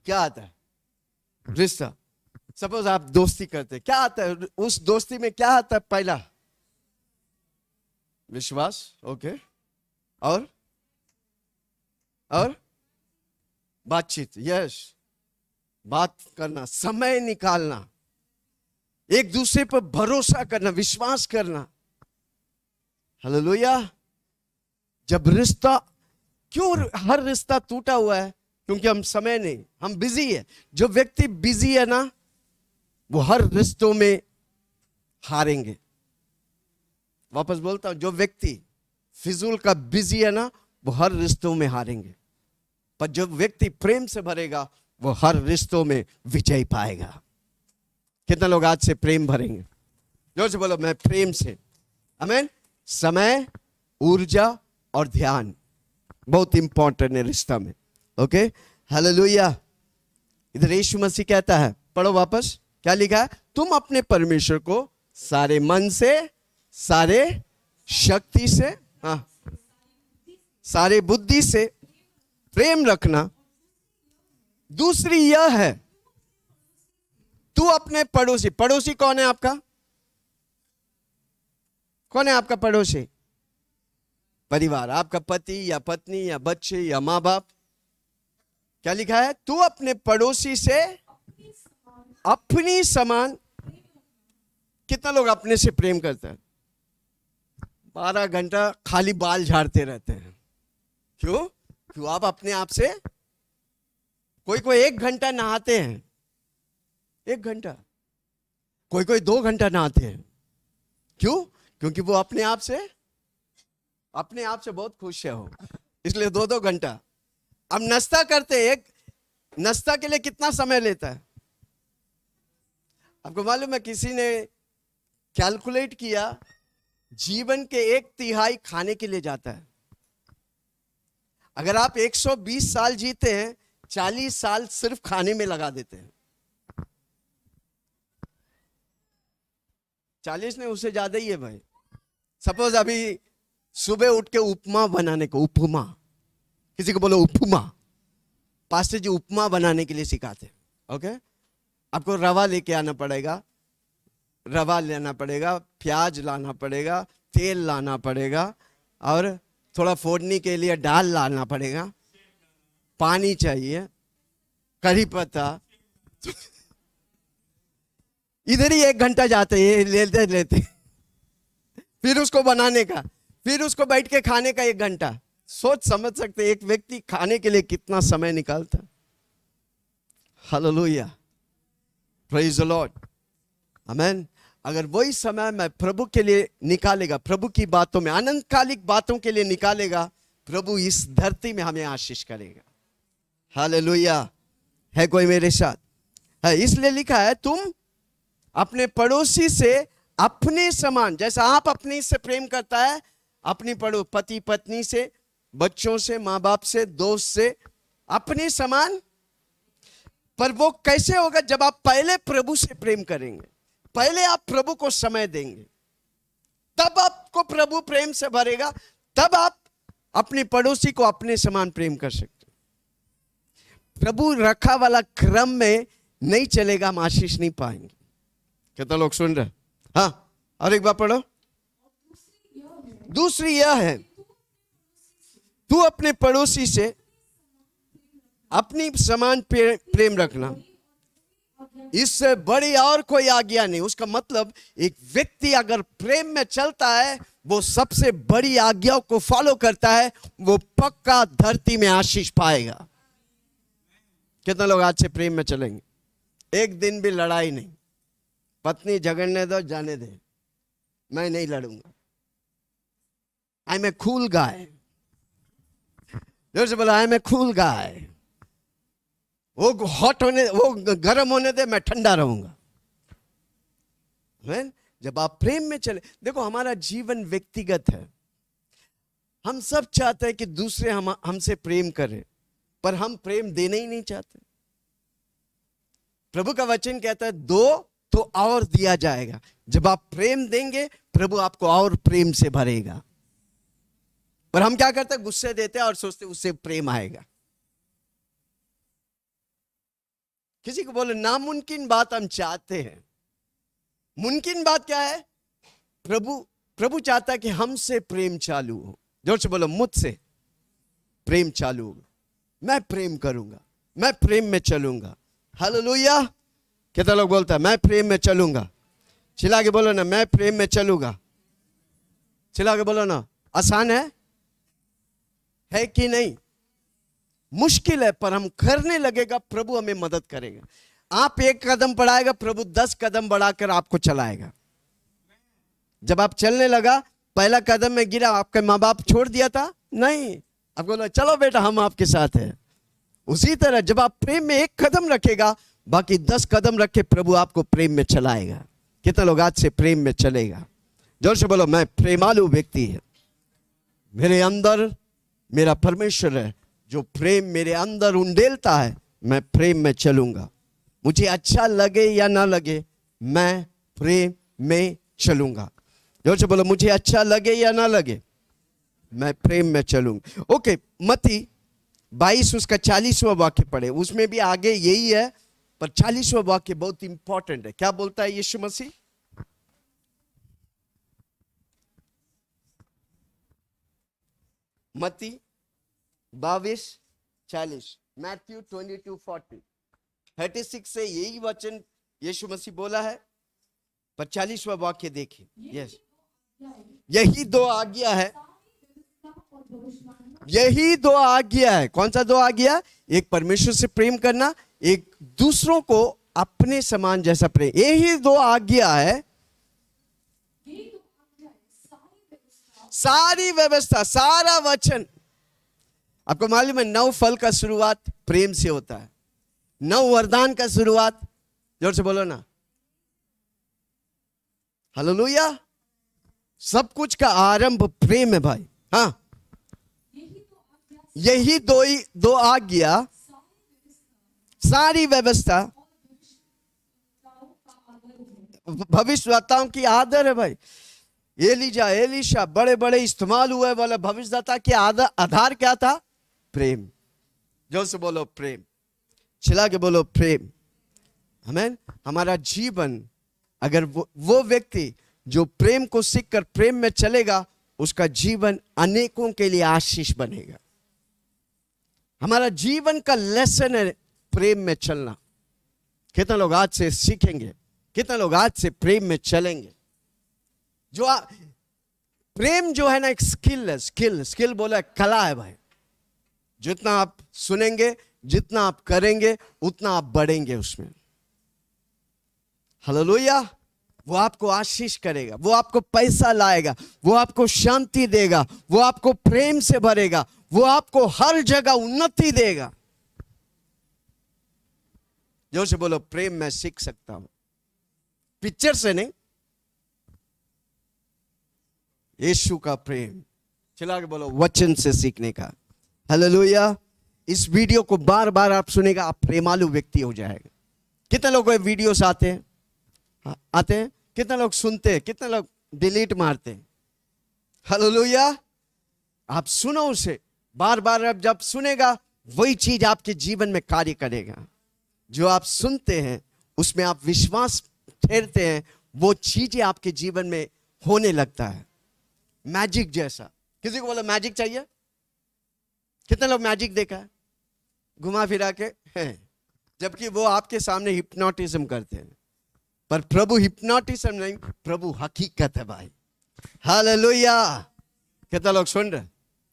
क्या आता है? रिश्ता। सपोज आप दोस्ती करते, क्या आता है उस दोस्ती में? क्या आता है? पहला विश्वास, ओके, और बातचीत, यस, बात करना, समय निकालना, एक दूसरे पर भरोसा करना, विश्वास करना। हालेलुया। जब रिश्ता, क्यों हर रिश्ता टूटा हुआ है? क्योंकि हम समय नहीं, हम बिजी है। जो व्यक्ति बिजी है ना, वो हर रिश्तों में हारेंगे। वापस बोलता हूं, जो व्यक्ति फिजूल का बिजी है ना, वो हर रिश्तों में हारेंगे। पर जो व्यक्ति प्रेम से भरेगा, वो हर रिश्तों में विजय पाएगा। कितना लोग आज से प्रेम भरेंगे? जोर से बोलो, मैं प्रेम से। आमीन। समय, ऊर्जा और ध्यान बहुत इंपॉर्टेंट है रिश्ता में। Okay, hallelujah. इधर यीशु मसीह कहता है, पढ़ो वापस, क्या लिखा है? तुम अपने परमेश्वर को सारे मन से, सारे शक्ति से, हाँ, सारे बुद्धि से प्रेम रखना। दूसरी यह है, तू अपने पड़ोसी, पड़ोसी कौन है आपका? कौन है आपका पड़ोसी? परिवार, आपका पति या पत्नी या बच्चे या माँ बाप। क्या लिखा है? तू अपने पड़ोसी से अपनी समान। कितना लोग अपने से प्रेम करते हैं? 12 घंटा खाली बाल झाड़ते रहते हैं। क्यों? क्यों आप अपने आप से, कोई 1 घंटा नहाते हैं, 1 घंटा, कोई 2 घंटा नहाते हैं। क्यों? क्योंकि वो अपने आप से बहुत खुश है हो, इसलिए 2-2 घंटा। अब नाश्ता करते हैं, नाश्ता के लिए कितना समय लेता है? आपको मालूम है? किसी ने कैलकुलेट किया, जीवन के 1/3 खाने के लिए जाता है। अगर आप 120 साल जीते हैं, 40 साल सिर्फ खाने में लगा देते हैं। 40 नहीं, उससे ज्यादा ही है भाई। सपोज अभी सुबह उठ के उपमा बनाने को, उपमा, किसी को बोलो उपमा, पास्टर जी उपमा बनाने के लिए सिखाते हैं। ओके, आपको रवा लेके आना पड़ेगा, रवा लेना पड़ेगा, प्याज लाना पड़ेगा, तेल लाना पड़ेगा, और थोड़ा फोड़ने के लिए दाल लाना पड़ेगा, पानी चाहिए, करी पत्ता। इधर ही 1 घंटा जाते हैं लेते लेते, फिर उसको बनाने का, फिर उसको बैठ के खाने का 1 घंटा। सोच समझ सकते एक व्यक्ति खाने के लिए कितना समय निकालता। हालेलुया, प्रेज द लॉर्ड, आमेन। अगर वही समय मैं प्रभु के लिए निकालेगा, प्रभु की बातों में, अनंतकालिक बातों के लिए निकालेगा, प्रभु इस धरती में हमें आशीष करेगा। हालेलुया, है कोई मेरे साथ? है, इसलिए लिखा है तुम अपने पड़ोसी से अपने समान, जैसा आप अपने से प्रेम करता है, अपनी पति पत्नी से, बच्चों से, माँ बाप से, दोस्त से, अपने समान। पर वो कैसे होगा? जब आप पहले प्रभु से प्रेम करेंगे, पहले आप प्रभु को समय देंगे, तब आपको प्रभु प्रेम से भरेगा, तब आप अपने पड़ोसी को अपने समान प्रेम कर सकते। प्रभु रखा वाला क्रम में नहीं चलेगा, हम आशीष नहीं पाएंगे। कितना लोग सुन रहे? हाँ, और एक बार पढ़ो। दूसरी यह है, तू अपने पड़ोसी से अपनी समान प्रेम रखना, इससे बड़ी और कोई आज्ञा नहीं। उसका मतलब एक व्यक्ति अगर प्रेम में चलता है, वो सबसे बड़ी आज्ञाओं को फॉलो करता है, वो पक्का धरती में आशीष पाएगा। कितना लोग आज से प्रेम में चलेंगे? एक दिन भी लड़ाई नहीं, पत्नी झगड़ने दो, जाने दे, मैं नहीं लड़ूंगा। I M A cool guy. जोर से बोला, I M A cool guy. वो हॉट होने, वो गर्म होने दे, मैं ठंडा रहूंगा। जब आप प्रेम में चले, देखो हमारा जीवन व्यक्तिगत है, हम सब चाहते हैं कि दूसरे हमसे प्रेम करें, पर हम प्रेम देना ही नहीं चाहते। प्रभु का वचन कहता है दो तो और दिया जाएगा। जब आप प्रेम देंगे, प्रभु आपको और प्रेम से भरेगा। पर हम क्या करते हैं? गुस्से देते हैं और सोचते उससे प्रेम आएगा। किसी को बोले नामुमकिन बात हम चाहते हैं, मुमकिन बात क्या है? प्रभु चाहता है कि हमसे प्रेम चालू हो। जोर से बोलो, मुझसे प्रेम चालू होगा, मैं प्रेम करूंगा, मैं प्रेम में चलूंगा। हालेलुया। कितना लोग बोलता है मैं प्रेम में चलूंगा? चिल्ला के बोलो ना, मैं प्रेम में चलूंगा। चिल्ला के बोलो ना। आसान है कि नहीं? मुश्किल है, पर हम करने लगेगा, प्रभु हमें मदद करेगा। आप 1 कदम बढ़ाएगा, प्रभु 10 कदम बढ़ाकर आपको चलाएगा। जब आप चलने लगा, पहला कदम में गिरा, आपके माँ बाप छोड़ दिया था? नहीं, आप बोला चलो बेटा हम आपके साथ हैं। उसी तरह जब आप प्रेम में 1 कदम रखेगा, बाकी 10 कदम रख के प्रभु आपको प्रेम में चलाएगा। कितना लोग आज से प्रेम में चलेगा? जोर से बोलो, मैं प्रेमालु व्यक्ति है, मेरे अंदर मेरा परमेश्वर है, जो प्रेम मेरे अंदर उंडेलता है, मैं प्रेम में चलूंगा। मुझे अच्छा लगे या ना लगे, मैं प्रेम में चलूंगा। जोर से बोलो, मुझे अच्छा लगे या ना लगे, मैं प्रेम में चलूंगा। ओके, मत्ती 22 उसका 40वां वाक्य पढ़े, उसमें भी आगे यही है, पर 40वां वाक्य बहुत इंपॉर्टेंट है। क्या बोलता है यीशु मसीह? मत्ती 22:40, मैथ्यू 22:40, 36 से यही वचन यीशु मसीह बोला है, पर 40वां वाक्य देखिए। यस, यही 2 आज्ञा है, यही 2 आज्ञा है। कौन सा 2 आज्ञा? एक परमेश्वर से प्रेम करना, एक दूसरों को अपने समान जैसा प्रेम। यही 2 आज्ञा है। सारी व्यवस्था, सारा वचन। आपको मालूम है 9 फल का शुरुआत प्रेम से होता है, 9 वरदान का शुरुआत, जोर से बोलो ना, हालेलुया। सब कुछ का आरंभ प्रेम है भाई। हाँ, यही दो आज्ञा सारी व्यवस्था भविष्यवक्ताओं की आदर है भाई। एलीजा एलीशा बड़े बड़े इस्तेमाल हुए वाला भविष्यवक्ता के आधार क्या था? प्रेम। जोर से बोलो प्रेम, चिल्ला के बोलो प्रेम। आमीन। हमारा जीवन, अगर वो व्यक्ति जो प्रेम को सीखकर प्रेम में चलेगा, उसका जीवन अनेकों के लिए आशीष बनेगा। हमारा जीवन का लेसन है प्रेम में चलना। कितने लोग आज से सीखेंगे? कितने लोग आज से प्रेम में चलेंगे? प्रेम जो है ना, एक स्किल है। स्किल बोला है, कला है भाई। जितना आप सुनेंगे, जितना आप करेंगे, उतना आप बढ़ेंगे उसमें। हालेलुया। वो आपको आशीष करेगा, वो आपको पैसा लाएगा, वो आपको शांति देगा, वो आपको प्रेम से भरेगा, वो आपको हर जगह उन्नति देगा। जोर से बोलो प्रेम मैं सीख सकता हूं, पिक्चर से नहीं, यीशु का प्रेम। चला के बोलो वचन से सीखने का। हालेलुया। इस वीडियो को बार बार आप सुनेगा, आप प्रेमालु व्यक्ति हो जाएगा। कितने लोगों के वीडियोस आते हैं? कितने लोग सुनते हैं? कितने लोग डिलीट मारते हैं? हालेलुया। आप सुनो उसे बार बार। अब जब सुनेगा, वही चीज आपके जीवन में कार्य करेगा। जो आप सुनते हैं उसमें आप विश्वास ठहरते हैं, वो चीजें आपके जीवन में होने लगता है, मैजिक जैसा। किसी को बोलो मैजिक चाहिए? कितने लोग मैजिक देखा है घुमा फिरा के? हैं, जबकि वो आपके सामने हिप्नोटिज्म करते हैं। पर प्रभु हिप्नोटिज्म नहीं, प्रभु हकीकत है भाई। हालेलुया। कितने लोग सुन रहे?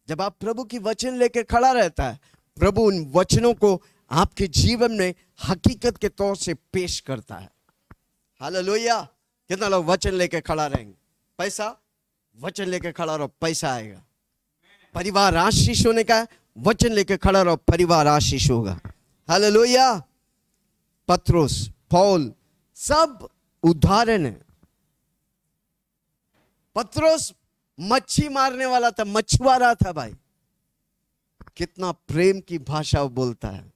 जब आप प्रभु की वचन लेके खड़ा रहता है, प्रभु उन वचनों को आपके जीवन में हकीकत के तौर से पेश करता है। हालेलुया। कितना लोग वचन लेके खड़ा रहेंगे? पैसा, वचन लेके खड़ा रहो, पैसा आएगा। परिवार आशीष होने का, वचन लेके खड़ा रहो, परिवार आशीष होगा। हालेलुया। पत्रोस, पौल, सब उदाहरण है। पत्रोस मच्छी मारने वाला था, मछुआरा था भाई। कितना प्रेम की भाषा वो बोलता है।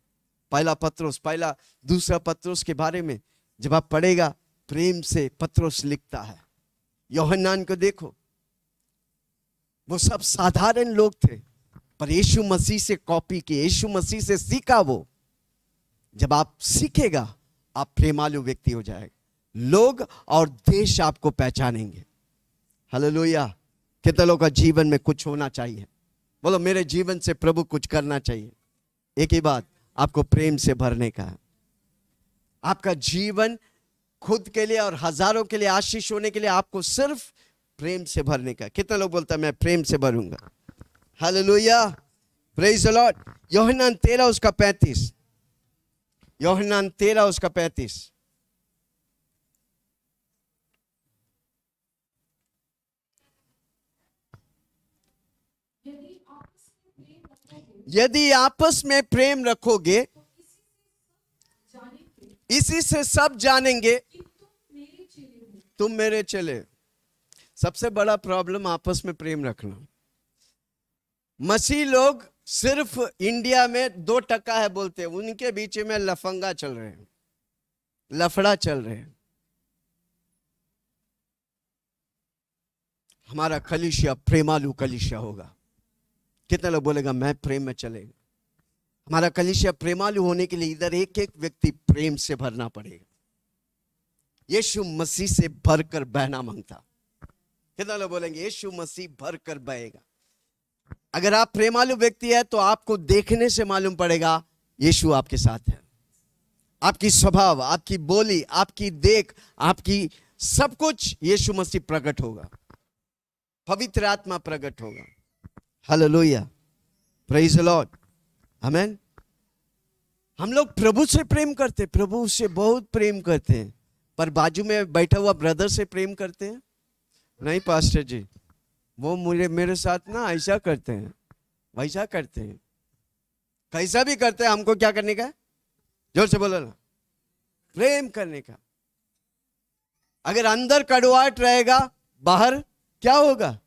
पहला पत्रोस, पहला दूसरा पत्रोस के बारे में जब आप पढ़ेगा, प्रेम से पत्रोस लिखता है। यूहन्ना को देखो, वो सब साधारण लोग थे, पर यीशु मसीह से कॉपी की, यीशु मसीह से सीखा। वो जब आप सीखेगा, आप प्रेमालु व्यक्ति हो जाएगा। लोग और देश आपको पहचानेंगे। हालेलुया। कितने लोगों का जीवन में कुछ होना चाहिए? बोलो मेरे जीवन से प्रभु कुछ करना चाहिए। एक ही बात, आपको प्रेम से भरने का है। आपका जीवन खुद के लिए और हजारों के लिए आशीष होने के लिए आपको सिर्फ प्रेम से भरने का। कितने लोग बोलता है मैं प्रेम से भरूंगा? हालेलुया। Praise the Lord. यूहन्ना 13 उसका 35। यूहन्ना 13 उसका 35। यदि आपस में प्रेम रखोगे, इसी से सब जानेंगे तुम मेरे चेले। सबसे बड़ा प्रॉब्लम आपस में प्रेम रखना। मसीह लोग सिर्फ इंडिया में 2% है बोलते हैं, उनके बीच में लफंगा चल रहे हैं, लफड़ा चल रहे हैं। हमारा कलीसिया प्रेमालु कलीसिया होगा। कितने लोग बोलेगा मैं प्रेम में चलेगा? हमारा कलीसिया प्रेमालु होने के लिए इधर एक एक व्यक्ति प्रेम से भरना पड़ेगा। यीशु मसीह से भरकर बहना मांगता। कितने लोग बोलेंगे यीशु मसीह भरकर बहेगा? अगर आप प्रेमालु व्यक्ति है तो आपको देखने से मालूम पड़ेगा यीशु आपके साथ है। आपकी स्वभाव, आपकी बोली, आपकी देख, आपकी सब कुछ यीशु मसीह प्रकट होगा, पवित्र आत्मा प्रकट होगा। Hallelujah. Praise the Lord. Amen. हम लोग प्रभु से प्रेम करते, प्रभु से बहुत प्रेम करते हैं, पर बाजू में बैठा हुआ ब्रदर से प्रेम करते हैं नहीं पास्टर जी, वो मेरे साथ ना ऐसा करते हैं, वैसा करते हैं, कैसा भी करते हैं। हमको क्या करने का? जोर से बोलो ना, प्रेम करने का। अगर अंदर कड़वाहट रहेगा, बाहर क्या होगा?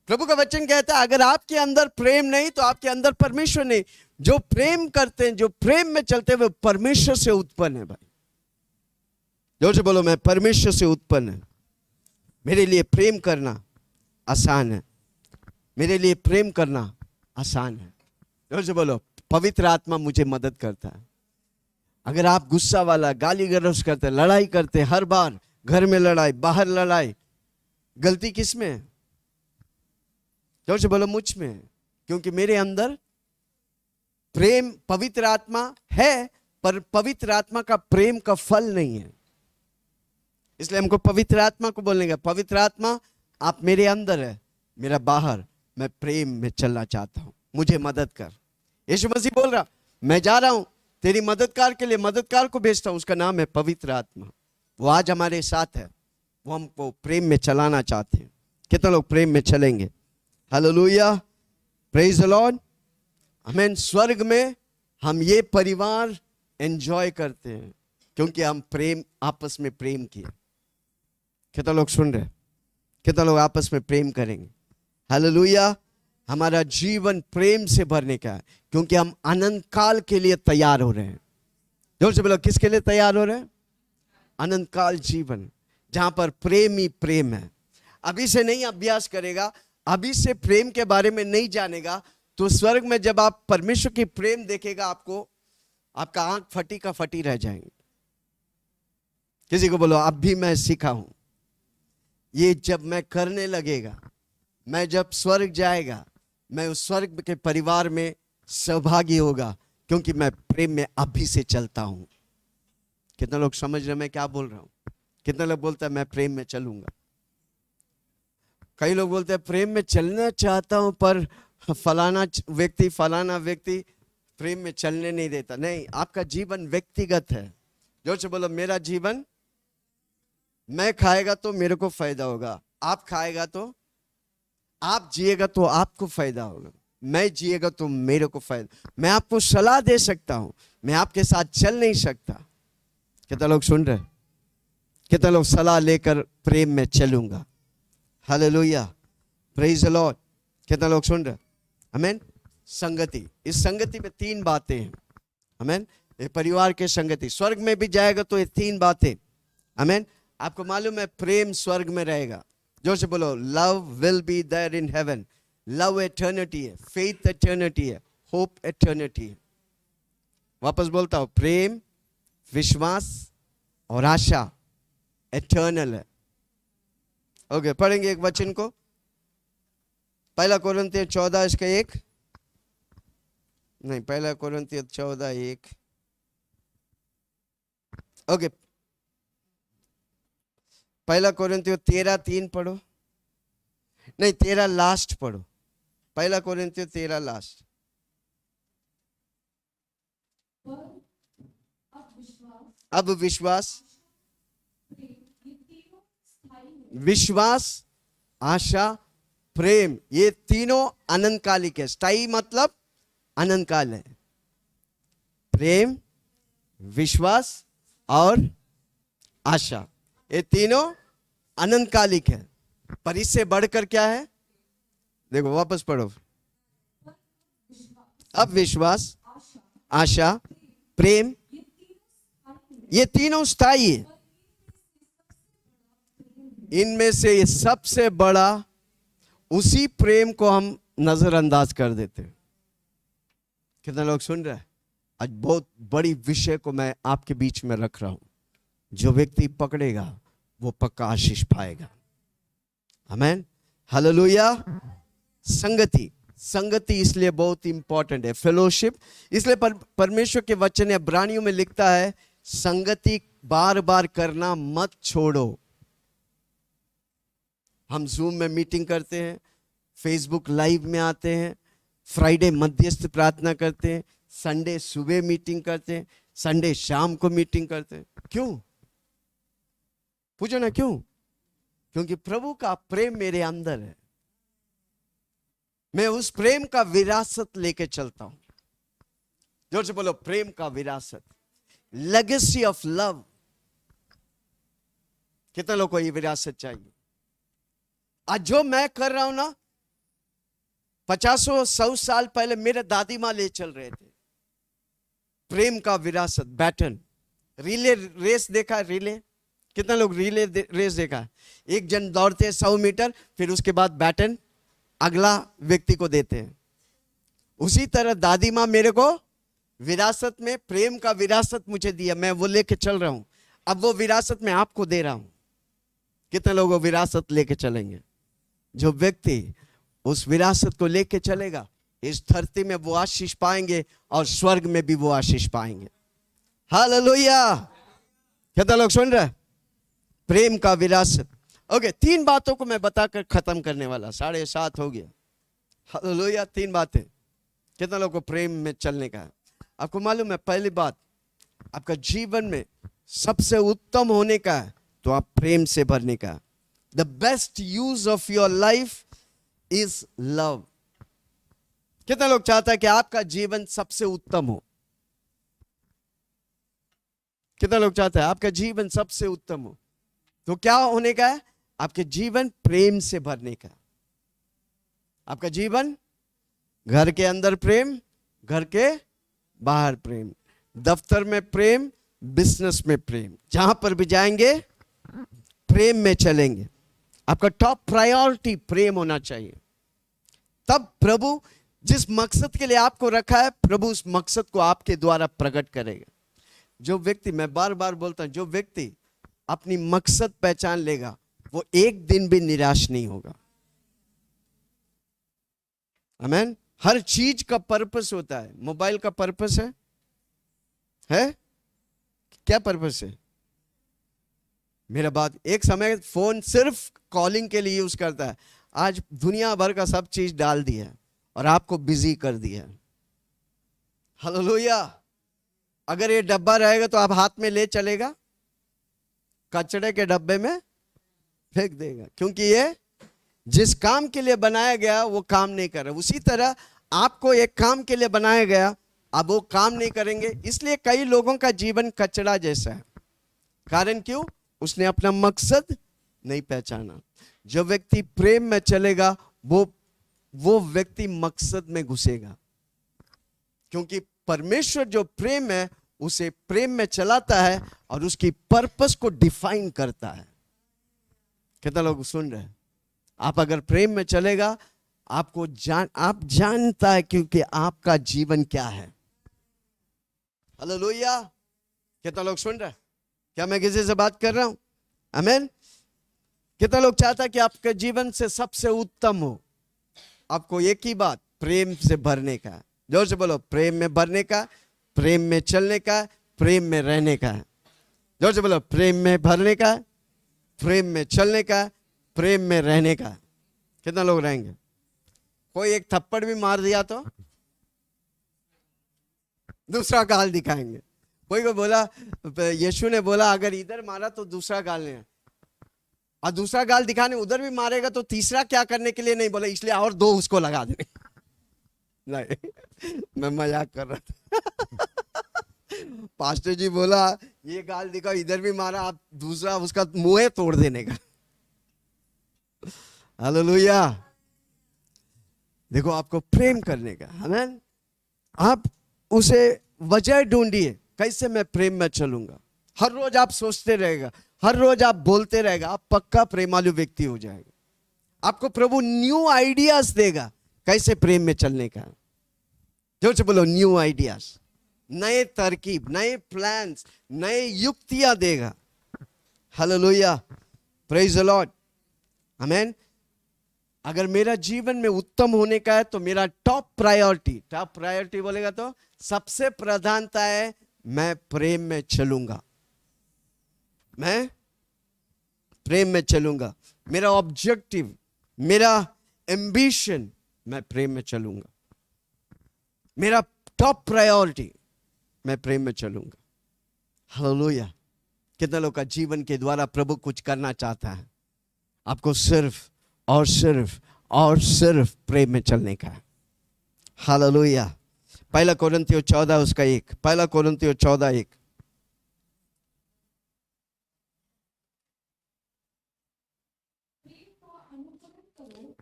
प्रभु का वचन कहता है अगर आपके अंदर प्रेम नहीं तो आपके अंदर परमेश्वर नहीं। जो प्रेम करते हैं, जो प्रेम में चलते हैं, वो परमेश्वर से उत्पन्न है। भाई जोर से बोलो, मैं परमेश्वर से उत्पन्न है। मेरे लिए प्रेम करना आसान है, मेरे लिए प्रेम करना आसान है। जोर से बोलो, पवित्र आत्मा मुझे मदद करता है। अगर आप गुस्सा वाला, गाली गलौज करते, लड़ाई करते, हर बार घर में लड़ाई, बाहर लड़ाई, गलती किस में है? जोर से बोलो, मुझ में है। क्योंकि मेरे अंदर प्रेम, पवित्र आत्मा है, पर पवित्र आत्मा का प्रेम का फल नहीं है। इसलिए हमको पवित्र आत्मा को बोलने का, पवित्र आत्मा आप मेरे अंदर है, मेरा बाहर, मैं प्रेम में चलना चाहता हूं, मुझे मदद कर। यीशु मसीह बोल रहा, मैं जा रहा हूं तेरी मददगार के लिए, मददगार को भेजता हूं, उसका नाम है पवित्र आत्मा। वो आज हमारे साथ है, वो हमको प्रेम में चलाना चाहते हैं। कितने लोग प्रेम में चलेंगे? हालेलुया, प्रेज द लॉर्ड, आमीन। स्वर्ग में हम ये परिवार एंजॉय करते हैं क्योंकि हम प्रेम, आपस में प्रेम किए। कितने लोग सुन रहे? कितने लोग आपस में प्रेम करेंगे? हालेलुया। हमारा जीवन प्रेम से भरने का है क्योंकि हम अनंत काल के लिए तैयार हो रहे हैं। जोर से बोलो, किसके लिए तैयार हो रहे हैं? अनंत काल जीवन, जहां पर प्रेम ही प्रेम है। अभी से नहीं अभ्यास करेगा, अभी से प्रेम के बारे में नहीं जानेगा, तो स्वर्ग में जब आप परमेश्वर की प्रेम देखेगा, आपको, आपका आंख फटी का फटी रह जाएंगे। किसी को बोलो, अब भी मैं सीखा हूं, ये जब मैं करने लगेगा, मैं जब स्वर्ग जाएगा, मैं उस स्वर्ग के परिवार में सहभागी होगा क्योंकि मैं प्रेम में अभी से चलता हूं। कितने लोग समझ रहे मैं क्या बोल रहा हूं? कितने लोग बोलते हैं मैं प्रेम में चलूंगा? कई लोग बोलते हैं प्रेम में चलना चाहता हूं पर फलाना व्यक्ति प्रेम में चलने नहीं देता। नहीं, आपका जीवन व्यक्तिगत है। जोर से बोलो, मेरा जीवन, मैं खाएगा तो मेरे को फायदा होगा, आप खाएगा तो, आप जिएगा तो आपको फायदा होगा, मैं जिएगा तो मेरे को फायदा। मैं आपको सलाह दे सकता हूं, मैं आपके साथ चल नहीं सकता। कितने लोग सुन रहे? कितने लोग सलाह लेकर प्रेम में चलूंगा? Hallelujah, praise the Lord. कितने लोग सुन रहे? आमीन। संगति, इस संगति में 3 बातें हैं। आमीन। ये परिवार के संगति, स्वर्ग में भी जाएगा तो ये 3 बातें। आमीन। आपको मालूम है प्रेम स्वर्ग में रहेगा। जोर से बोलो, love will be there in heaven. Love eternity है, फेथ एटर्निटी है, होप एटर्निटी है। वापस बोलता हूं, प्रेम, विश्वास और आशा एटर्नल है। ओके, पढ़ेंगे एक वचन को, 1 कोरिन्थियों 14 इसका 1, नहीं 1 कोरिन्थियों 14 1। ओके, 1 कोरिन्थियों 13 3 पढ़ो, नहीं 13 लास्ट पढ़ो, 1 कोरिन्थियों 13 लास्ट। अब विश्वास, विश्वास, आशा, प्रेम, ये तीनों अनंतकालिक है। स्थायी मतलब अनंत काल है। प्रेम, विश्वास और आशा, ये तीनों अनंतकालिक है। पर इससे बढ़कर क्या है? देखो वापस पढ़ो। अब विश्वास, आशा, प्रेम, ये तीनों स्थायी है। इनमें से ये सबसे बड़ा, उसी प्रेम को हम नजरअंदाज कर देते हैं। कितने लोग सुन रहे हैं? आज बहुत बड़ी विषय को मैं आपके बीच में रख रहा हूं। जो व्यक्ति पकड़ेगा वो पक्का आशीष पाएगा। आमीन, हालेलुया। संगति, संगति इसलिए बहुत इंपॉर्टेंट है, फेलोशिप। इसलिए परमेश्वर के वचन इब्रानियों में लिखता है, संगति बार बार करना मत छोड़ो। हम जूम में मीटिंग करते हैं, फेसबुक लाइव में आते हैं, फ्राइडे मध्यस्थ प्रार्थना करते हैं, संडे सुबह मीटिंग करते हैं, संडे शाम को मीटिंग करते हैं। क्यों? पूछो ना क्यों? क्योंकि प्रभु का प्रेम मेरे अंदर है। मैं उस प्रेम का विरासत लेके चलता हूं। जोर से बोलो, प्रेम का विरासत, लेगेसी ऑफ लव। कितने लोगों को ये विरासत चाहिए? आज जो मैं कर रहा हूं ना, 50-100 साल पहले मेरे दादी माँ ले चल रहे थे। प्रेम का विरासत, बैटन। रिले रेस देखा है? रिले, कितने लोग रिले रेस देखा है? एक जन दौड़ते हैं 100 मीटर, फिर उसके बाद बैटन अगला व्यक्ति को देते हैं। उसी तरह दादी माँ मेरे को विरासत में प्रेम का विरासत मुझे दिया, मैं वो लेके चल रहा हूं। अब वो विरासत मैं आपको दे रहा हूं। कितने लोग विरासत लेके चलेंगे? जो व्यक्ति उस विरासत को लेके चलेगा, इस धरती में वो आशीष पाएंगे और स्वर्ग में भी वो आशीष पाएंगे। हालेलुया! कितने लोग सुन रहे? प्रेम का विरासत। ओके, 3 बातों को मैं बताकर खत्म करने वाला, 7:30 हो गया। हालेलुया! 3 बातें। कितने लोगों को प्रेम में चलने का है? आपको मालूम है, पहली बात, आपका जीवन में सबसे उत्तम होने का है तो आप प्रेम से भरने का। The best use of your life is love. कितने लोग चाहता है कि आपका जीवन सबसे उत्तम हो? कितने लोग चाहते हैं आपका जीवन सबसे उत्तम हो? तो क्या होने का है? आपके जीवन प्रेम से भरने का। आपका जीवन, घर के अंदर प्रेम, घर के बाहर प्रेम, दफ्तर में प्रेम, बिजनेस में प्रेम, जहां पर भी जाएंगे प्रेम में चलेंगे। आपका टॉप प्रायोरिटी प्रेम होना चाहिए। तब प्रभु जिस मकसद के लिए आपको रखा है, प्रभु उस मकसद को आपके द्वारा प्रकट करेगा। जो व्यक्ति, मैं बार बार बोलता हूं, जो व्यक्ति अपनी मकसद पहचान लेगा, वो एक दिन भी निराश नहीं होगा। आमीन। हर चीज का पर्पस होता है। मोबाइल का पर्पस है? क्या पर्पस है? मेरा बात, एक समय फोन सिर्फ कॉलिंग के लिए यूज करता है, आज दुनिया भर का सब चीज डाल दिया है और आपको बिजी कर दिया है। हालेलुया! अगर ये डब्बा रहेगा तो आप हाथ में ले चलेगा, कचड़े के डब्बे में फेंक देगा, क्योंकि ये जिस काम के लिए बनाया गया वो काम नहीं कर रहा। उसी तरह आपको एक काम के लिए बनाया गया, अब वो काम नहीं करेंगे, इसलिए कई लोगों का जीवन कचड़ा जैसा है। कारण क्यों? उसने अपना मकसद नहीं पहचाना। जो व्यक्ति प्रेम में चलेगा, वो व्यक्ति मकसद में घुसेगा, क्योंकि परमेश्वर जो प्रेम है उसे प्रेम में चलाता है और उसकी पर्पस को डिफाइन करता है। कितना लोग सुन रहे हैं? आप अगर प्रेम में चलेगा, आप जानता है क्योंकि आपका जीवन क्या है। हालेलुया! कितना लोग सुन रहे हैं? क्या मैं किसी से बात कर रहा हूं? आमीन। कितना लोग चाहता है कि आपके जीवन से सबसे उत्तम हो? आपको एक ही बात, प्रेम से भरने का। जोर से बोलो, प्रेम में भरने का, प्रेम में चलने का, प्रेम में रहने का। जोर से बोलो, प्रेम में भरने का, प्रेम में चलने का, प्रेम में रहने का। कितना लोग रहेंगे? कोई एक थप्पड़ भी मार दिया तो दूसरा गाल दिखाएंगे। कोई को बोला, यीशु ने बोला अगर इधर मारा तो दूसरा गाल नहीं, और दूसरा गाल दिखाने उधर भी मारेगा तो तीसरा क्या करने के लिए नहीं बोला, इसलिए और 2 उसको लगा देने। नहीं, मैं मजाक कर रहा था। पास्टर जी बोला ये गाल दिखा, इधर भी मारा, आप दूसरा उसका मुंह तोड़ देने का। हालेलुया! देखो, आपको प्रेम करने का, आमीन। आप उसे वजह ढूंढिए, कैसे मैं प्रेम में चलूंगा। हर रोज आप सोचते रहेगा, हर रोज आप बोलते रहेगा, आप पक्का प्रेमालु व्यक्ति हो जाएगा। आपको प्रभु न्यू आइडियाज देगा कैसे प्रेम में चलने का। जोर से बोलो, न्यू आइडियाज, नए तरकीब, नए प्लान्स, नए युक्तियां देगा। हालेलुया! Praise the Lord. आमीन। अगर मेरा जीवन में उत्तम होने का है तो मेरा टॉप प्रायोरिटी बोलेगा तो सबसे प्रधानता है, मैं प्रेम में चलूंगा। मैं प्रेम में चलूंगा। मेरा ऑब्जेक्टिव, मेरा एम्बिशन, मैं प्रेम में चलूंगा। मेरा टॉप प्रायोरिटी, मैं प्रेम में चलूंगा। हालेलुया! कितने लोग का जीवन के द्वारा प्रभु कुछ करना चाहता है? आपको सिर्फ और सिर्फ और सिर्फ प्रेम में चलने का है। हालेलुया! 1 कोरिन्थियों 14 उसका 1, 1 कोरिन्थियों 14:1।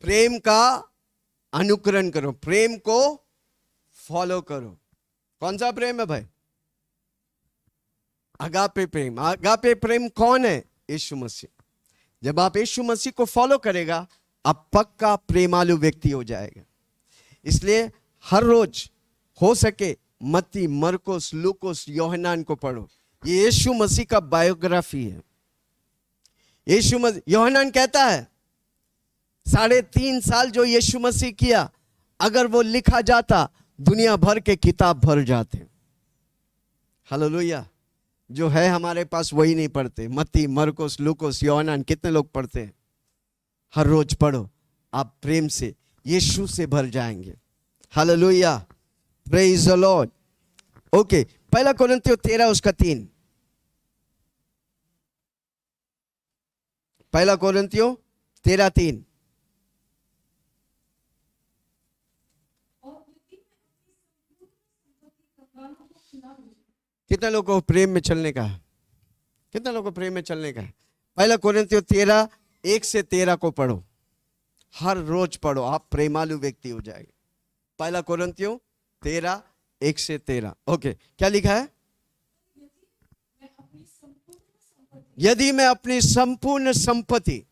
प्रेम का अनुकरण करो, प्रेम को फॉलो करो। कौन सा प्रेम है भाई? अगापे प्रेम। अगापे प्रेम कौन है? यीशु मसीह। जब आप यीशु मसीह को फॉलो करेगा, आप पक्का प्रेमालु व्यक्ति हो जाएगा। इसलिए हर रोज हो सके मत्ती, मरकुस, लूकोस, योहन्ना को पढ़ो। ये यीशु मसीह का बायोग्राफी है। यीशु मसीह, योहन्ना कहता है 3.5 साल जो यीशु मसीह किया, अगर वो लिखा जाता दुनिया भर के किताब भर जाते। हालेलुया। जो है हमारे पास वही नहीं पढ़ते। मत्ती, मरकुस, लूकोस, योहन्ना कितने लोग पढ़ते हैं? हर रोज पढ़ो, आप प्रेम से, यीशु से भर जाएंगे। Hallelujah, praise the Lord. Okay, 1 कोरिन्थियों 13 उसका 3। 1 कोरिन्थियों 13:3। कितने लोगों को प्रेम में चलने का है? कितने लोगों को प्रेम में चलने का है? 1 कोरिन्थियों 13:1-13 को पढ़ो, हर रोज पढ़ो, आप प्रेमालु व्यक्ति हो जाएंगे। 1 कोरिन्थियों 13:1-13। ओके, क्या लिखा है? यदि मैं अपनी संपूर्ण संपत्ति,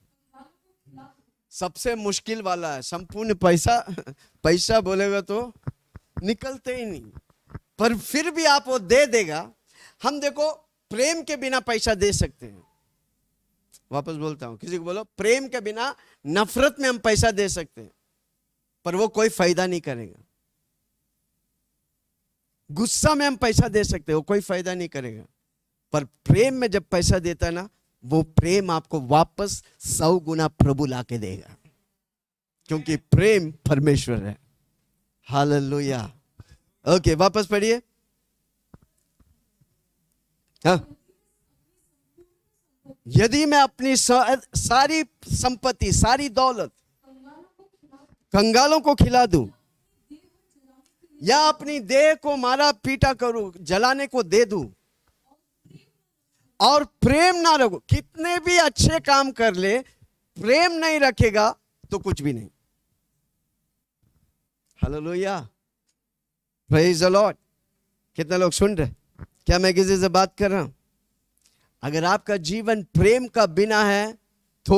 सबसे मुश्किल वाला है संपूर्ण। पैसा बोलेगा तो निकलते ही नहीं, पर फिर भी आप वो दे देगा। हम देखो, प्रेम के बिना पैसा दे सकते हैं। वापस बोलता हूं, किसी को बोलो, प्रेम के बिना, नफरत में हम पैसा दे सकते हैं, पर वो कोई फायदा नहीं करेगा। गुस्सा में हम पैसा दे सकते हैं, वो कोई फायदा नहीं करेगा। पर प्रेम में जब पैसा देता है ना, वो प्रेम आपको वापस 100 गुना प्रभु लाके देगा, क्योंकि प्रेम परमेश्वर है। हालेलुया। ओके, वापस पढ़िए। हाँ, यदि मैं अपनी सारी संपत्ति, सारी दौलत कंगालों को खिला दूं, या अपनी देह को मारा पीटा करूं, जलाने को दे दूं, और प्रेम ना रखो, कितने भी अच्छे काम कर ले, प्रेम नहीं रखेगा तो कुछ भी नहीं। Hallelujah, praise the Lord. कितने लोग सुन रहे? क्या मैं किसी से बात कर रहा हूं? अगर आपका जीवन प्रेम का बिना है तो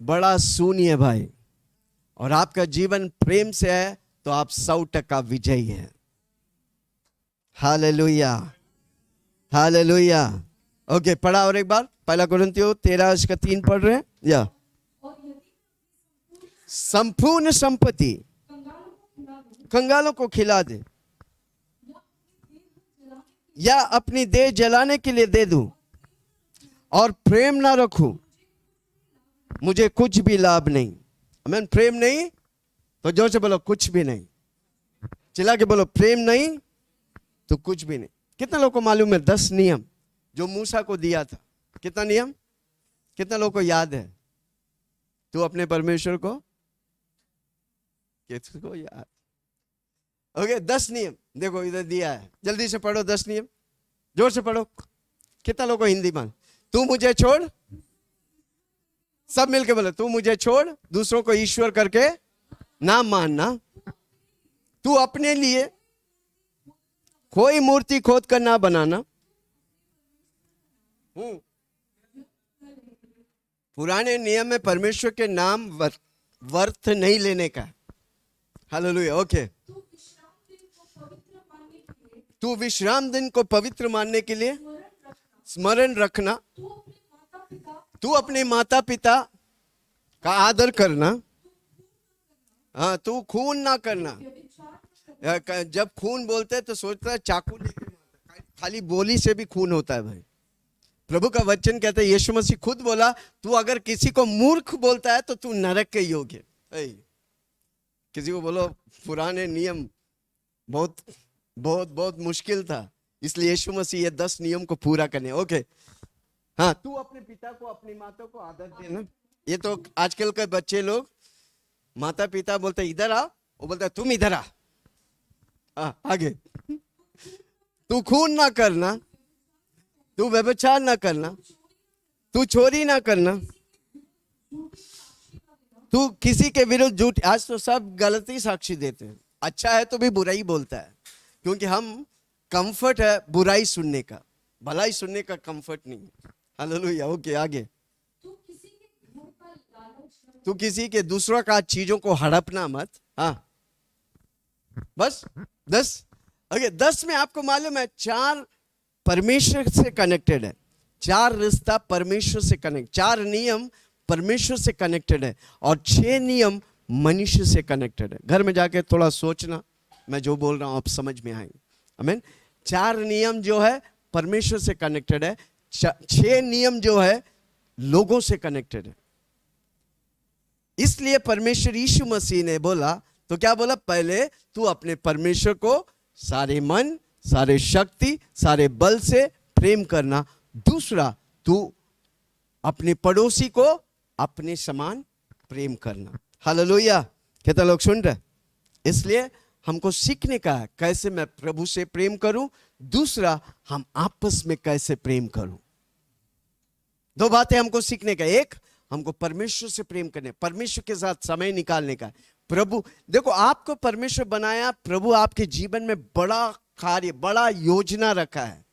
बड़ा शून्य है भाई, और आपका जीवन प्रेम से है तो आप 100% विजयी हैं। Hallelujah, hallelujah. ओके, पढ़ा और एक बार। 1 कोरिन्थियों 13:3 पढ़ रहे हैं। या संपूर्ण संपत्ति कंगालों को खिला दे, या अपनी देह जलाने के लिए दे दूं, और प्रेम ना रखूं, मुझे कुछ भी लाभ नहीं। आमीन। प्रेम नहीं तो जोर से बोलो, कुछ भी नहीं। चिल्ला के बोलो, प्रेम नहीं तो कुछ भी नहीं। कितना लोगों को मालूम है 10 नियम जो मूसा को दिया था? कितना नियम? कितना लोगों को याद है? तू अपने परमेश्वर को, किसको याद? ओके, 10 नियम देखो इधर दिया है, जल्दी से पढ़ो। 10 नियम जोर से पढ़ो। कितना लोगों को हिंदी मान? तू मुझे छोड़, सब मिलके बोलो, तू मुझे छोड़, दूसरों को ईश्वर करके ना मानना, तू अपने लिए कोई मूर्ति खोद कर ना बनाना, पुराने नियम में परमेश्वर के नाम वर्थ नहीं लेने का। हालेलुया। ओके, तू विश्राम दिन को पवित्र मानने के लिए स्मरण रखना, तू अपने माता पिता का आदर करना, हाँ, तू खून ना करना। जब खून बोलते हैं तो सोचता है चाकू लेके मारता, खाली बोली से भी खून होता है भाई। प्रभु का वचन कहता है, यीशु मसीह खुद बोला, तू अगर किसी को मूर्ख बोलता है तो तू नरक के योग्य। किसी को बोलो पुराने नियम बहुत बहुत बहुत मुश्किल था, इसलिए यीशु मसीह ये 10 नियम को पूरा करने। ओके, हाँ, तू अपने पिता को, अपनी माता को आदर देना। ये तो आजकल के बच्चे लोग, माता पिता बोलते इधर आ, वो बोलता तुम इधर आ। आगे, तू खून ना करना, तू व्यभिचार ना करना, तू चोरी ना करना, तू किसी के विरुद्ध झूठ, आज तो सब गलती साक्षी देते हैं, अच्छा है तो भी बुराई बोलता है, क्योंकि हम कंफर्ट है बुराई सुनने का, भलाई सुनने का कंफर्ट नहीं। हालेलुया। ओके आगे। तू किसी के दूसरों का चीजों को हड़पना मत। हाँ बस 10। ओके 10 में आपको मालूम है 4 परमेश्वर से कनेक्टेड है, 4 रिश्ता परमेश्वर से कनेक्ट, 4 नियम परमेश्वर से कनेक्टेड है और 6 नियम मनुष्य से कनेक्टेड है। घर में जाके थोड़ा सोचना, मैं जो बोल रहा हूं आप समझ में आएंगे। आमीन। 4 नियम जो है परमेश्वर से कनेक्टेड है, 6 नियम जो है लोगों से कनेक्टेड है। इसलिए परमेश्वर यीशु मसीह ने बोला, तो क्या बोला, पहले तू अपने परमेश्वर को सारे मन, सारे शक्ति, सारे बल से प्रेम करना, दूसरा तू अपने पड़ोसी को अपने समान प्रेम करना। हालेलुया। कितना लोग सुन रहे? इसलिए हमको सीखने का है कैसे मैं प्रभु से प्रेम करूं, दूसरा हम आपस में कैसे प्रेम करूं। 2 बातें हमको सीखने का, एक हमको परमेश्वर से प्रेम करने, परमेश्वर के साथ समय निकालने का। प्रभु देखो आपको परमेश्वर बनाया, प्रभु आपके जीवन में बड़ा कार्य, बड़ा योजना रखा है।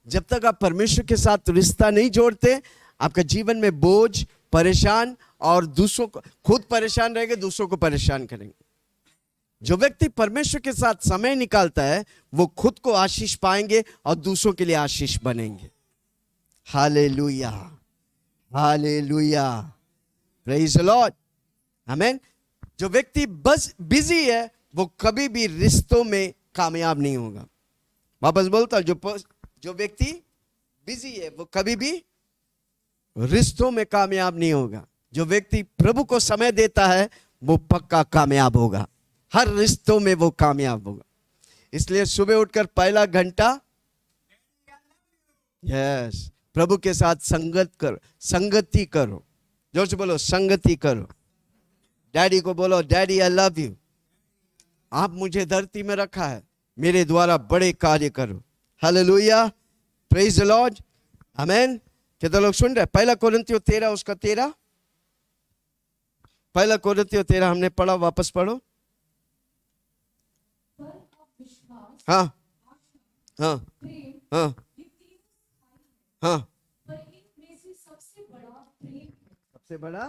जब तक आप परमेश्वर के साथ रिश्ता नहीं जोड़ते, आपका जीवन में बोझ, परेशान और दूसरों को, खुद परेशान रहेंगे, दूसरों को परेशान करेंगे। जो व्यक्ति परमेश्वर के साथ समय निकालता है वो खुद को आशीष पाएंगे और दूसरों के लिए आशीष बनेंगे। Hallelujah, hallelujah, praise the Lord, आमीन। जो व्यक्ति बस बिजी है वो कभी भी रिश्तों में कामयाब नहीं होगा। वापस बोलता हूं, जो व्यक्ति बिजी है वो कभी भी रिश्तों में कामयाब नहीं होगा। जो व्यक्ति प्रभु को समय देता है वो पक्का कामयाब होगा, हर रिश्तों में वो कामयाब होगा। इसलिए सुबह उठकर पहला घंटा यस प्रभु के साथ संगति करो। जोर से बोलो संगति करो। डैडी को बोलो, डैडी आई लव यू, आप मुझे धरती में रखा है, मेरे द्वारा बड़े कार्य करो। हालेलुया, प्रेज द लॉर्ड, आमीन। कितने लोग सुन रहे? पहला कोरिन्थियों 13 उसका 13, पहला कोरिन्थियों 13 हमने पढ़ा, वापस पढ़ो। हाँ हाँ हाँ हाँ, सबसे बड़ा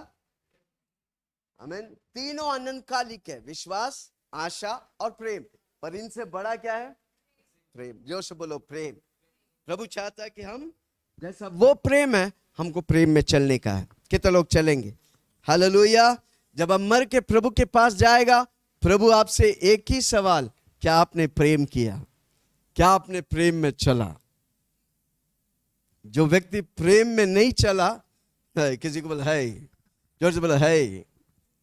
आमीन। तीनों अनंतकालिक है, विश्वास, आशा और प्रेम, पर इनसे बड़ा क्या है? प्रेम। जोर से बोलो प्रेम। प्रभु चाहता है कि हम जैसा वो प्रेम है हमको प्रेम में चलने का है। कितने लोग चलेंगे? हालेलुया। जब हम मर के प्रभु के पास जाएगा, प्रभु आपसे एक ही सवाल, क्या आपने प्रेम किया? क्या आपने प्रेम में चला? जो व्यक्ति प्रेम में नहीं चला है, किसी को बोला है, जोर से बोला है,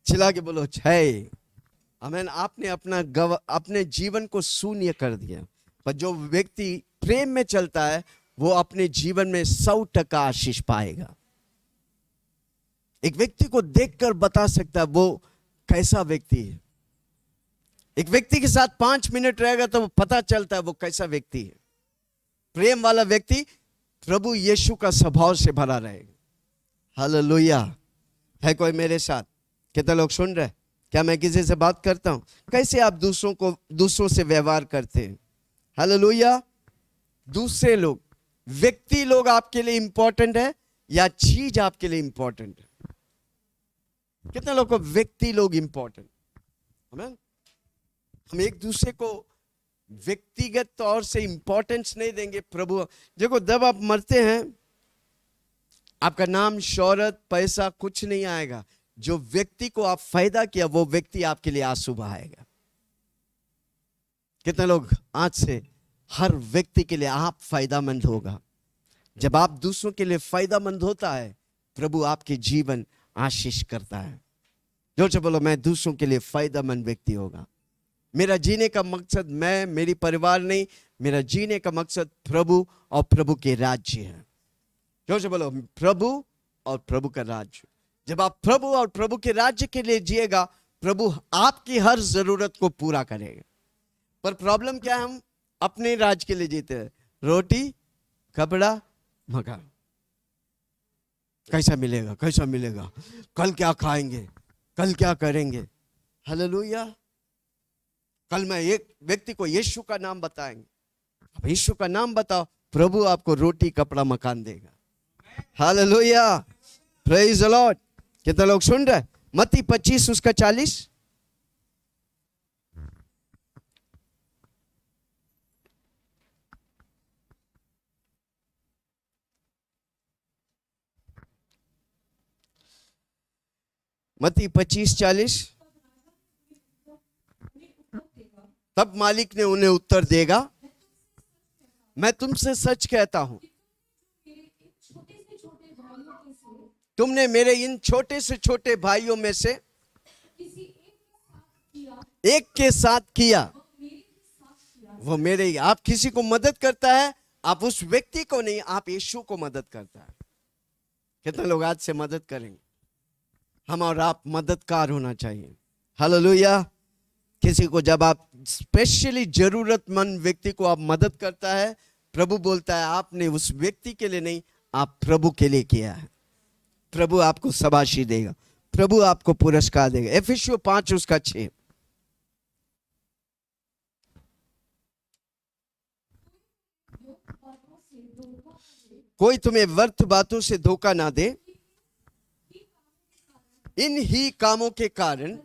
चिल्ला के बोलो है, आमीन। आपने अपने जीवन को शून्य कर दिया। पर जो व्यक्ति प्रेम में चलता है वो अपने जीवन में 100% आशीष पाएगा। एक व्यक्ति को देखकर बता सकता है वो कैसा व्यक्ति है। एक व्यक्ति के साथ 5 मिनट रहेगा तो वो पता चलता है वो कैसा व्यक्ति है। प्रेम वाला व्यक्ति प्रभु यीशु का स्वभाव से भरा रहेगा। हालेलुया। है कोई मेरे साथ? कितने लोग सुन रहे? क्या मैं किसी से बात करता हूं? कैसे आप दूसरों से व्यवहार करते हैं? हालेलुया। दूसरे लोग, व्यक्ति लोग आपके लिए इंपॉर्टेंट है या चीज आपके लिए इंपॉर्टेंट है? कितने लोग को व्यक्ति लोग इंपॉर्टेंट? आमीन। हम एक दूसरे को व्यक्तिगत तौर से इंपॉर्टेंस नहीं देंगे। प्रभु देखो, जब आप मरते हैं आपका नाम, शोहरत, पैसा कुछ नहीं आएगा। जो व्यक्ति को आप फायदा किया वो व्यक्ति आपके लिए आंसू बहाएगा। कितने लोग आज से हर व्यक्ति के लिए आप फायदामंद होगा। जब आप दूसरों के लिए फायदामंद होता है, प्रभु आपके जीवन आशीष करता है। जोर से बोलो, मैं दूसरों के लिए फायदामंद व्यक्ति होगा। मेरा जीने का मकसद मैं, मेरी परिवार नहीं, मेरा जीने का मकसद प्रभु और प्रभु के राज्य है। जोर से बोलो, प्रभु और प्रभु का राज्य। जब आप प्रभु और प्रभु के राज्य के लिए जिएगा, प्रभु आपकी हर जरूरत को पूरा करेगा। पर प्रॉब्लम क्या है? हम अपने राज्य के लिए जीते हैं। रोटी, कपड़ा, मकान, कैसा मिलेगा, कैसा मिलेगा, कल क्या खाएंगे, कल क्या करेंगे। हालेलुया। कल मैं एक व्यक्ति को यीशु का नाम बताएंगे, अब यीशु का नाम बताओ, प्रभु आपको रोटी कपड़ा मकान देगा। Hallelujah, praise the Lord. कितने लोग सुन रहे? मत्ती 25 उसका 40। मत्ती 25:40। तब मालिक ने उन्हें उत्तर देगा, मैं तुमसे सच कहता हूं, तुमने मेरे इन छोटे से छोटे भाइयों में से एक के साथ किया, वो मेरे ही। आप किसी को मदद करता है, आप उस व्यक्ति को नहीं, आप यीशु को मदद करता है। कितने लोग आज से मदद करेंगे? हम और आप मददगार होना चाहिए। हालेलुया। किसी को जब आप स्पेशली जरूरतमंद व्यक्ति को आप मदद करता है, प्रभु बोलता है आपने उस व्यक्ति के लिए नहीं, आप प्रभु के लिए किया है। प्रभु आपको शाबाशी देगा, प्रभु आपको पुरस्कार देगा। एफिसियों 5 उसका 6। कोई तुम्हें व्यर्थ बातों से धोखा ना दे, इन ही कामों के कारण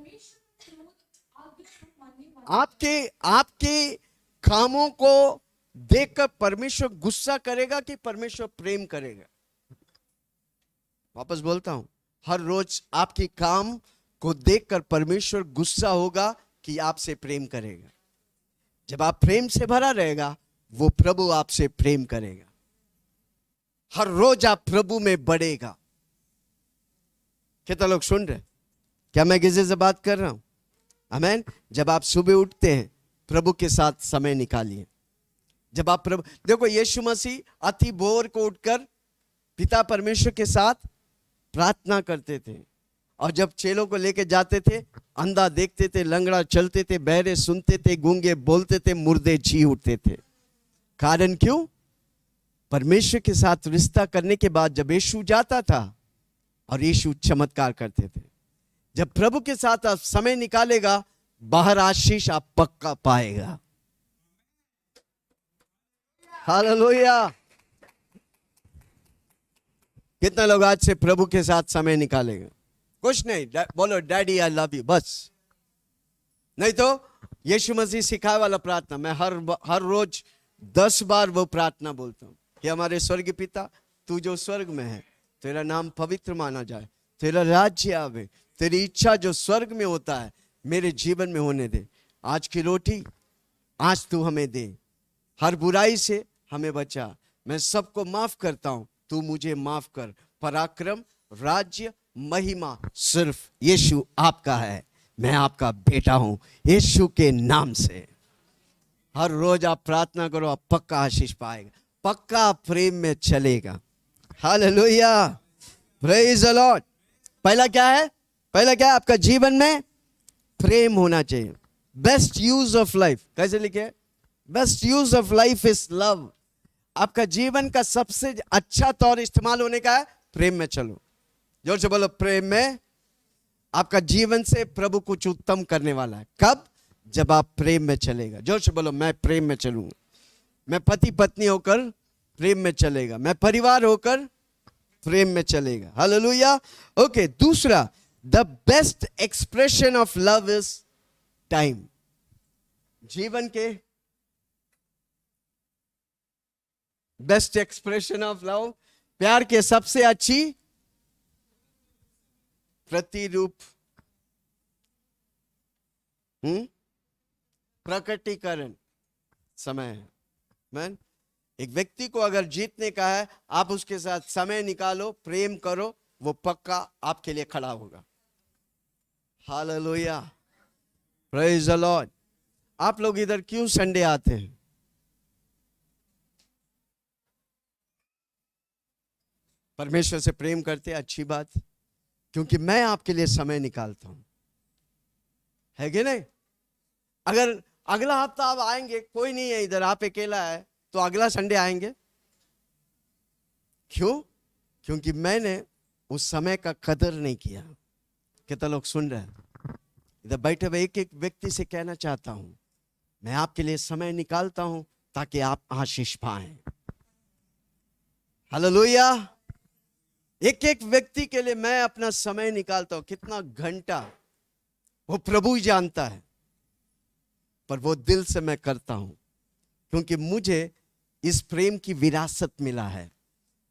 आपके कामों को देखकर परमेश्वर गुस्सा करेगा कि परमेश्वर प्रेम करेगा। वापस बोलता हूं, हर रोज आपके काम को देखकर परमेश्वर गुस्सा होगा कि आपसे प्रेम करेगा। जब आप प्रेम से भरा रहेगा, वो प्रभु आपसे प्रेम करेगा। हर रोज आप प्रभु में बढ़ेगा। कितना लोग सुन रहे? क्या मैं किसी से बात कर रहा हूं? आमीन। जब आप सुबह उठते हैं, प्रभु के साथ समय निकालिए। जब आप प्रभु, देखो यीशु मसीह अति भोर को उठकर पिता परमेश्वर के साथ प्रार्थना करते थे, और जब चेलों को लेके जाते थे, अंधा देखते थे, लंगड़ा चलते थे, बहरे सुनते थे, गूंगे बोलते थे, मुर्दे जी उठते थे। कारण क्यों? परमेश्वर के साथ रिश्ता करने के बाद जब यीशु जाता था और यीशु चमत्कार करते थे। जब प्रभु के साथ आप समय निकालेगा, बाहर आशीष आप पक्का पाएगा। हालेलुया। कितना लोग आज से प्रभु के साथ समय निकालेगा? कुछ नहीं, बोलो डैडी आई लव यू, बस। नहीं तो यीशु मसीह सिखाए वाला प्रार्थना, मैं हर रोज 10 बार वो प्रार्थना बोलता हूं कि हमारे स्वर्गीय पिता, तू जो स्वर्ग में है, तेरा नाम पवित्र माना जाए, तेरा राज्य आवे, तेरी इच्छा जो स्वर्ग में होता है मेरे जीवन में होने दे। आज की रोटी आज तू हमें दे, हर बुराई से हमें बचा, मैं सबको माफ करता हूं, तू मुझे माफ कर। पराक्रम, राज्य, महिमा सिर्फ यीशु आपका है, मैं आपका बेटा हूं, यीशु के नाम से। हर रोज आप प्रार्थना करो, आप पक्का आशीष पाएगा, पक्का प्रेम में चलेगा। Hallelujah, praise the Lord. पहला क्या है? पहला क्या है? आपका जीवन में प्रेम होना चाहिए। बेस्ट यूज ऑफ लाइफ, कैसे लिखे? Best use of life is love. आपका जीवन का सबसे अच्छा तौर इस्तेमाल होने का है प्रेम में चलो। जोर से बोलो, प्रेम में। आपका जीवन से प्रभु कुछ उत्तम करने वाला है। कब? जब आप प्रेम में चलेगा। जोर से बोलो, मैं प्रेम में चलूंगा। मैं पति पत्नी होकर प्रेम में चलेगा, मैं परिवार होकर प्रेम में चलेगा। हालेलुया। ओके, दूसरा, the best expression of love is time. जीवन के बेस्ट एक्सप्रेशन ऑफ लव, प्यार के सबसे अच्छी प्रतिरूप, प्रकटीकरण समय है। मैन, एक व्यक्ति को अगर जीतने का है, आप उसके साथ समय निकालो, प्रेम करो, वो पक्का आपके लिए खड़ा होगा। Hallelujah, praise the Lord. आप लोग इधर क्यों संडे आते हैं? परमेश्वर से प्रेम करते, अच्छी बात, क्योंकि मैं आपके लिए समय निकालता हूं, है कि नहीं? अगर अगला हफ्ता आप आएंगे, कोई नहीं है इधर, आप अकेला है, तो अगला संडे आएंगे क्यों? क्योंकि मैंने उस समय का कदर नहीं किया। कितना लोग सुन रहे हैं? इधर बैठे हुए एक एक व्यक्ति से कहना चाहता हूं, मैं आपके लिए समय निकालता हूं ताकि आप आशीष पाएं। हालेलुया। एक एक व्यक्ति के लिए मैं अपना समय निकालता हूं। कितना घंटा वो प्रभु ही जानता है, पर वो दिल से मैं करता हूं क्योंकि मुझे इस प्रेम की विरासत मिला है।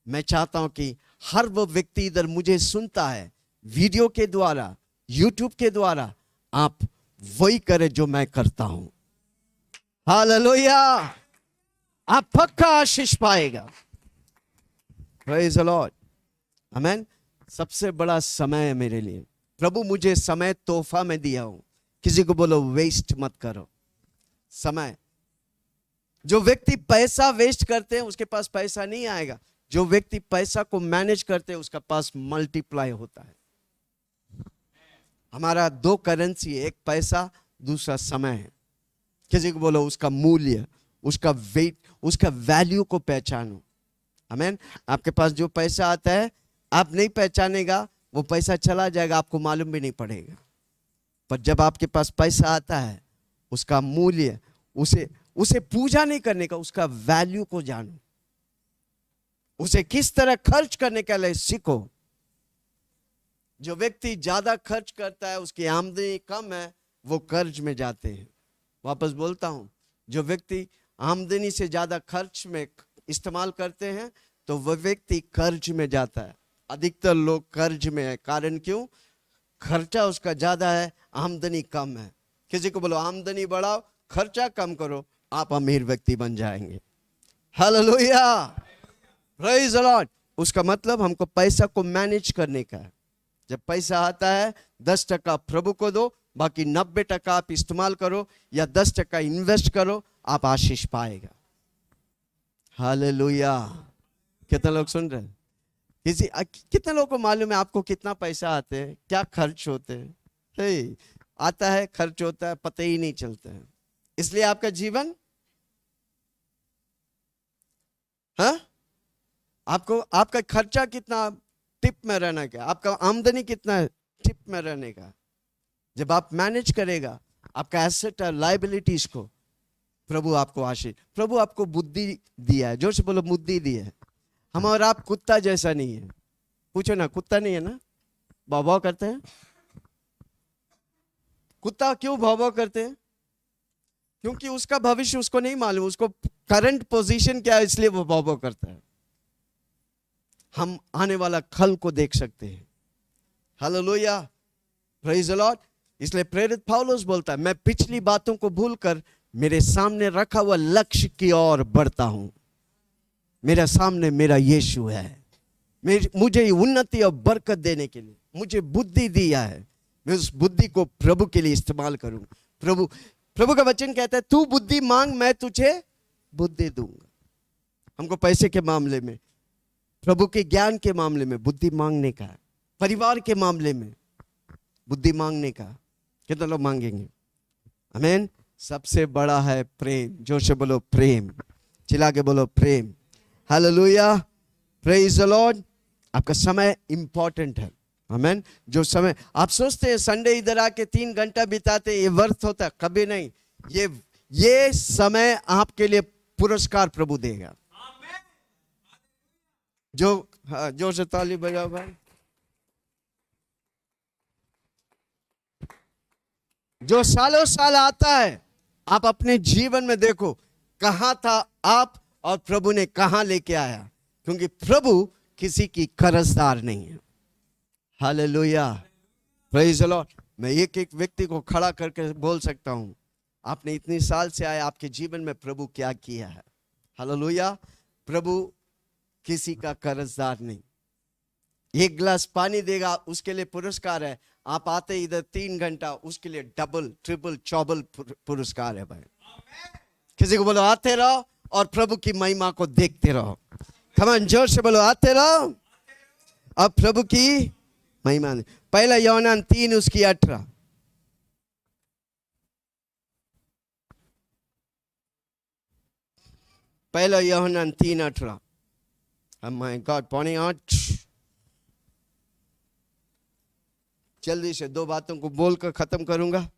मैं चाहता हूं कि हर वो व्यक्ति इधर मुझे सुनता है वीडियो के द्वारा, यूट्यूब के द्वारा, आप वही करें जो मैं करता हूं। हालेलुया। आप पक्का आशीष पाएगा। Praise the Lord. आमेन। सबसे बड़ा समय है मेरे लिए। प्रभु मुझे समय तोहफा में दिया हूं। किसी को बोलो वेस्ट मत करो समय। जो व्यक्ति पैसा वेस्ट करते हैं उसके पास पैसा नहीं आएगा। जो व्यक्ति पैसा को मैनेज करते हैं उसका पास मल्टीप्लाई होता है। हमारा दो करेंसी है, एक पैसा, दूसरा समय है। किसी को बोलो उसका मूल्य, उसका वेट, उसका वैल्यू को पहचानो। आमीन। आपके पास जो पैसा आता है आप नहीं पहचानेगा, वो पैसा चला जाएगा, आपको मालूम भी नहीं पड़ेगा। पर जब आपके पास पैसा आता है उसका मूल्य, उसे पूजा नहीं करने का, उसका वैल्यू को जानो। उसे किस तरह खर्च करने के लिए सीखो। जो व्यक्ति ज्यादा खर्च करता है, उसकी आमदनी कम है, वो कर्ज में जाते हैं। वापस बोलता हूं, जो व्यक्ति आमदनी से ज्यादा खर्च में इस्तेमाल करते हैं तो वह व्यक्ति कर्ज में जाता है। अधिकतर लोग कर्ज में है। कारण क्यों? खर्चा उसका ज्यादा है, आमदनी कम है। किसी को बोलो आमदनी बढ़ाओ, खर्चा कम करो, आप अमीर व्यक्ति बन जाएंगे। हालेलुया। Praise the Lord. उसका मतलब हमको पैसा को मैनेज करने का है। जब पैसा आता है 10% प्रभु को दो, बाकी 90% आप इस्तेमाल करो या 10% इन्वेस्ट करो, आप आशीष पाएगा। हालेलुया। कितने लोग सुन रहे हैं? कितने लोगों को मालूम है आपको कितना पैसा आते हैं, क्या खर्च होते हैं? आता है, खर्च होता है, पता ही नहीं चलता है। इसलिए आपका जीवन, हाँ, आपको आपका खर्चा कितना टिप में रहने का, आपका आमदनी कितना टिप में रहने का। जब आप मैनेज करेगा आपका एसेट और लायबिलिटीज को, प्रभु आपको आशीष, प्रभु आपको बुद्धि दिया है। जोर से बोलो बुद्धि दी है। हम और आप कुत्ता जैसा नहीं है। पूछो ना, कुत्ता नहीं है ना, भाव भाव करते हैं। कुत्ता क्यों भाव भाव करते हैं? क्योंकि उसका भविष्य उसको नहीं मालूम, उसको करंट पोजीशन क्या है, इसलिए वो भाव भाव करता है। हम आने वाला कल को देख सकते हैं। हालेलुया। Praise the Lord. इसलिए प्रेरित पौलुस बोलता है, मैं पिछली बातों को भूलकर मेरे सामने रखा हुआ लक्ष्य की ओर बढ़ता हूं। मेरे सामने मेरा यीशु है। मुझे उन्नति और बरकत देने के लिए मुझे बुद्धि दिया है। मैं उस बुद्धि को प्रभु के लिए इस्तेमाल करूं। प्रभु का वचन कहता है, तू बुद्धि मांग, मैं तुझे बुद्धि दूंगा। हमको पैसे के मामले में, प्रभु के ज्ञान के मामले में बुद्धि मांगने का, परिवार के मामले में बुद्धि मांगने का। कितने लोग मांगेंगे? आमीन। सबसे बड़ा है प्रेम। जोर से बोलो प्रेम, चिल्ला के बोलो प्रेम। हालेलुया। Praise the Lord. आपका समय इंपॉर्टेंट है। आमीन। जो समय आप सोचते हैं संडे इधर आके 3 घंटा बिताते, ये वर्थ होता, कभी नहीं। ये समय आपके लिए पुरस्कार प्रभु देगा। जोर से ताली बजाओ भाई। जो सालों साल आता है, आप अपने जीवन में देखो कहां था आप और प्रभु ने कहां लेके आया। क्योंकि प्रभु किसी की कर्जदार नहीं है। हालेलुया। Praise the Lord. मैं एक एक व्यक्ति को खड़ा करके बोल सकता हूं, आपने इतनी साल से आए, आपके जीवन में प्रभु क्या किया है। हालेलुया। प्रभु किसी का कर्जदार नहीं। एक गिलास पानी देगा उसके लिए पुरस्कार है। आप आते इधर 3 घंटा, उसके लिए डबल ट्रिपल चौबल पुरस्कार है भाई। किसी को बोलो आते रहो और प्रभु की महिमा को देखते रहो। कमान जोर से बोलो आते रहो अब प्रभु की महिमा। पहला यूहन्ना 3 उसकी 18। पहला यूहन्ना 3:18। माय गॉड, पौने 8। जल्दी से 2 बातों को बोलकर खत्म करूंगा।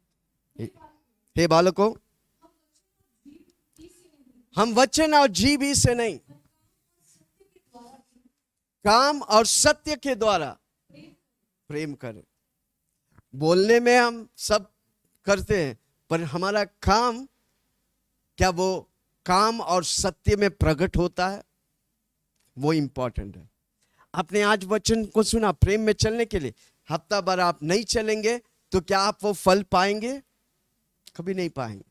हे बालकों, हम वचन और जीभ ही से नहीं, काम और सत्य के द्वारा प्रेम करें। बोलने में हम सब करते हैं, पर हमारा काम, क्या वो काम और सत्य में प्रकट होता है? वो इंपॉर्टेंट है। आपने आज वचन को सुना प्रेम में चलने के लिए, हफ्ता भर आप नहीं चलेंगे तो क्या आप वो फल पाएंगे? कभी नहीं पाएंगे।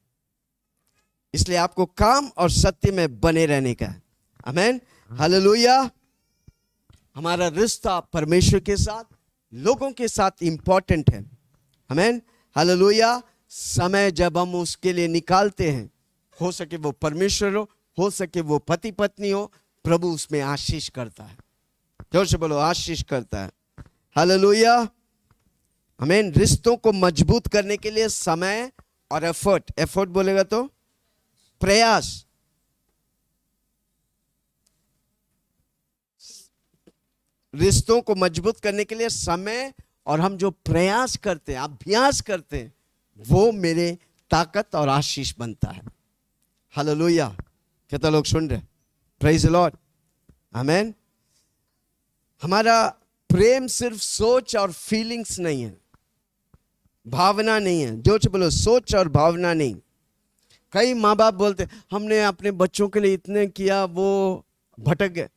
इसलिए आपको काम और सत्य में बने रहने का है। आमीन, हालेलुया। हमारा रिश्ता परमेश्वर के साथ, लोगों के साथ इंपॉर्टेंट है। आमीन, हालेलुया। समय जब हम उसके लिए निकालते हैं, हो सके वो परमेश्वर हो सके वो पति पत्नी हो, प्रभु उसमें आशीष करता है। जोर से बोलो, आशीष करता है। हालेलुया। आमीन। रिश्तों को मजबूत करने के लिए समय और एफर्ट बोलेगा तो प्रयास, रिश्तों को मजबूत करने के लिए समय और हम जो प्रयास करते हैं, अभ्यास करते हैं, वो मेरे ताकत और आशीष बनता है। हालेलुया। कितना लोग सुन रहे? Praise the Lord. आमीन। हमारा प्रेम सिर्फ सोच और फीलिंग्स नहीं है, भावना नहीं है। जो बोलो, सोच और भावना नहीं। कई माँ बाप बोलते हमने अपने बच्चों के लिए इतने किया, वो भटक गए।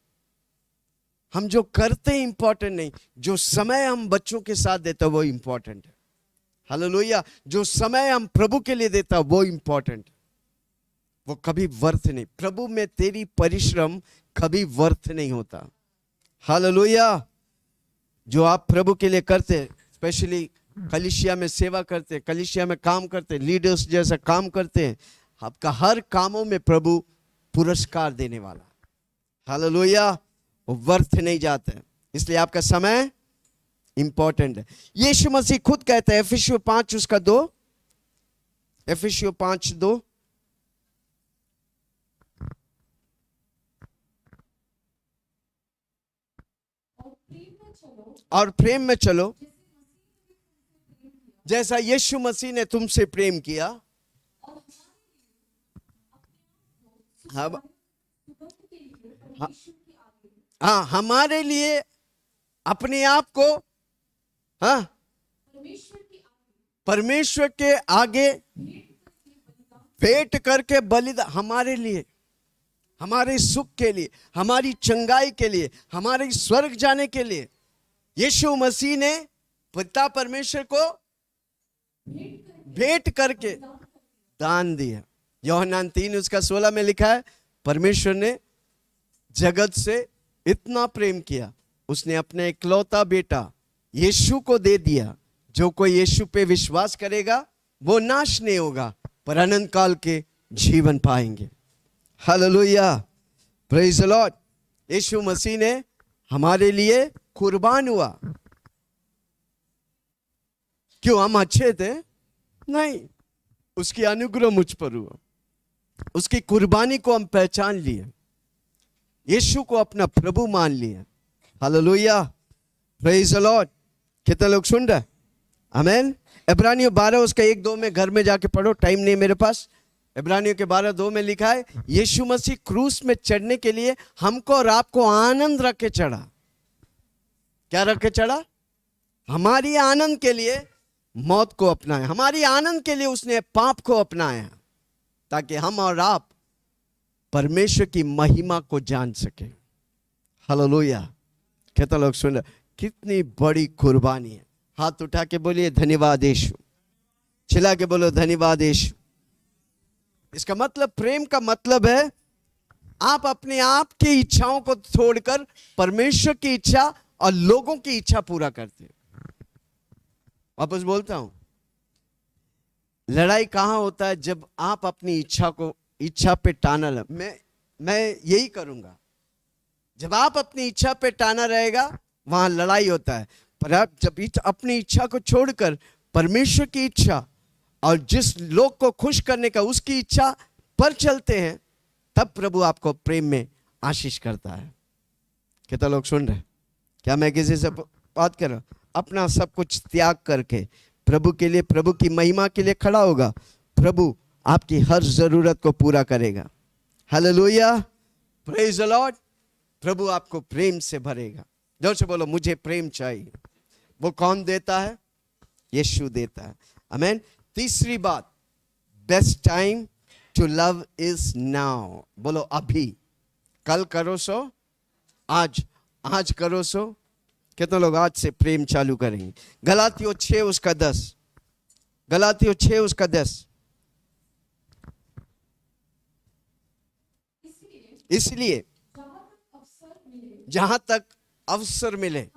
हम जो करते हैं इंपॉर्टेंट नहीं, जो समय हम बच्चों के साथ देते हैं वो इंपॉर्टेंट है। हालेलुया। जो समय हम प्रभु के लिए देता है वो इंपॉर्टेंट है, वो कभी व्यर्थ नहीं। प्रभु में तेरी परिश्रम कभी व्यर्थ नहीं होता। हालेलुया। जो आप प्रभु के लिए करते, स्पेशली कलीसिया में सेवा करते, कलीसिया में काम करते, लीडर्स जैसा काम करते हैं, आपका हर कामों में प्रभु पुरस्कार देने वाला। हालेलुया। वो व्यर्थ नहीं जाता है, इसलिए आपका समय इंपॉर्टेंट है। यीशु मसीह खुद कहते हैं एफिसियों 5 उसका 2, एफिसियों 5:2, और प्रेम में चलो जैसा यीशु मसीह ने तुमसे प्रेम किया। हाँ, हमारे लिए अपने आप को, हाँ, परमेश्वर के आगे भेंट करके बलिदान, हमारे लिए, हमारे सुख के लिए, हमारी चंगाई के लिए, हमारे स्वर्ग जाने के लिए यीशु मसीह ने पिता परमेश्वर को भेंट करके दान दिया। यूहन्ना 3 उसका 16 में लिखा है, परमेश्वर ने जगत से इतना प्रेम किया, उसने अपने इकलौता बेटा यीशु को दे दिया। जो कोई यीशु पे विश्वास करेगा वो नाश नहीं होगा, पर अनंत काल के जीवन पाएंगे। हालेलुया। Praise the Lord. यीशु मसीह ने हमारे लिए कुर्बान हुआ। क्यों हम अच्छे थे? नहीं, उसकी अनुग्रह मुझ पर हुआ। उसकी कुर्बानी को हम पहचान लिए, यीशु को अपना प्रभु मान लिया। हालेलुया। Praise the Lord. कितने लोग सुन रहे? आमीन। इब्रानियों 12 उसका 1-2 में घर में जाके पढ़ो, टाइम नहीं मेरे पास। इब्रानियों के 12:2 में लिखा है, यीशु मसीह क्रूस में चढ़ने के लिए हमको और आपको आनंद रख के चढ़ा। क्या रख के चढ़ा? हमारी आनंद के लिए मौत को अपनाया, हमारी आनंद के लिए उसने पाप को अपनाया, ताकि हम और आप परमेश्वर की महिमा को जान सके। हालेलुया। कितना लोग सुन रहे? कितनी बड़ी कुर्बानी है। हाथ उठा के बोलिए धन्यवाद यीशु, चिल्ला के बोलो धन्यवाद यीशु। इसका मतलब, प्रेम का मतलब है आप अपने आप की इच्छाओं को छोड़कर परमेश्वर की इच्छा और लोगों की इच्छा पूरा करते हैं। वापस बोलता हूं, लड़ाई कहां होता है? जब आप अपनी इच्छा पे टाना मैं यही करूंगा। जब आप अपनी इच्छा पे टाना रहेगा वहां लड़ाई होता है। पर आप जब अपनी इच्छा को छोड़कर परमेश्वर की इच्छा और जिस लोग को खुश करने का उसकी इच्छा पर चलते हैं, तब प्रभु आपको प्रेम में आशीष करता है। कितना लोग सुन रहे? क्या मैं किसी से बात कर रहा हूं? अपना सब कुछ त्याग करके प्रभु के लिए, प्रभु की महिमा के लिए खड़ा होगा, प्रभु आपकी हर जरूरत को पूरा करेगा। Hallelujah, praise the Lord. प्रभु आपको प्रेम से भरेगा। जोर से बोलो, मुझे प्रेम चाहिए। वो कौन देता है? यीशु देता है। आमीन। तीसरी बात, best time to love is now. बोलो अभी। कल करो सो आज, आज करो सो। कितने लोग आज से प्रेम चालू करेंगे? गलातियों 6 उसका 10, गलातियों 6 उसका 10। इसलिए जहां तक अवसर मिले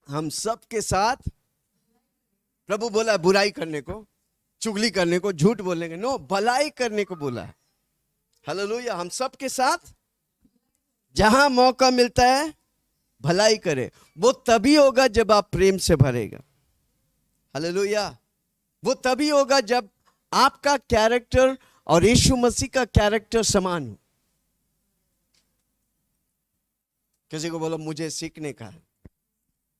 हम सबके साथ, प्रभु बोला बुराई करने को, चुगली करने को, झूठ बोलने को, नो, भलाई करने को बोला है। हालेलुया। हम सबके साथ जहां मौका मिलता है भलाई करे। वो तभी होगा जब आप प्रेम से भरेगा। हालेलुया। वो तभी होगा जब आपका कैरेक्टर और यीशु मसीह का कैरेक्टर समान हो। किसी को बोलो मुझे सीखने का है,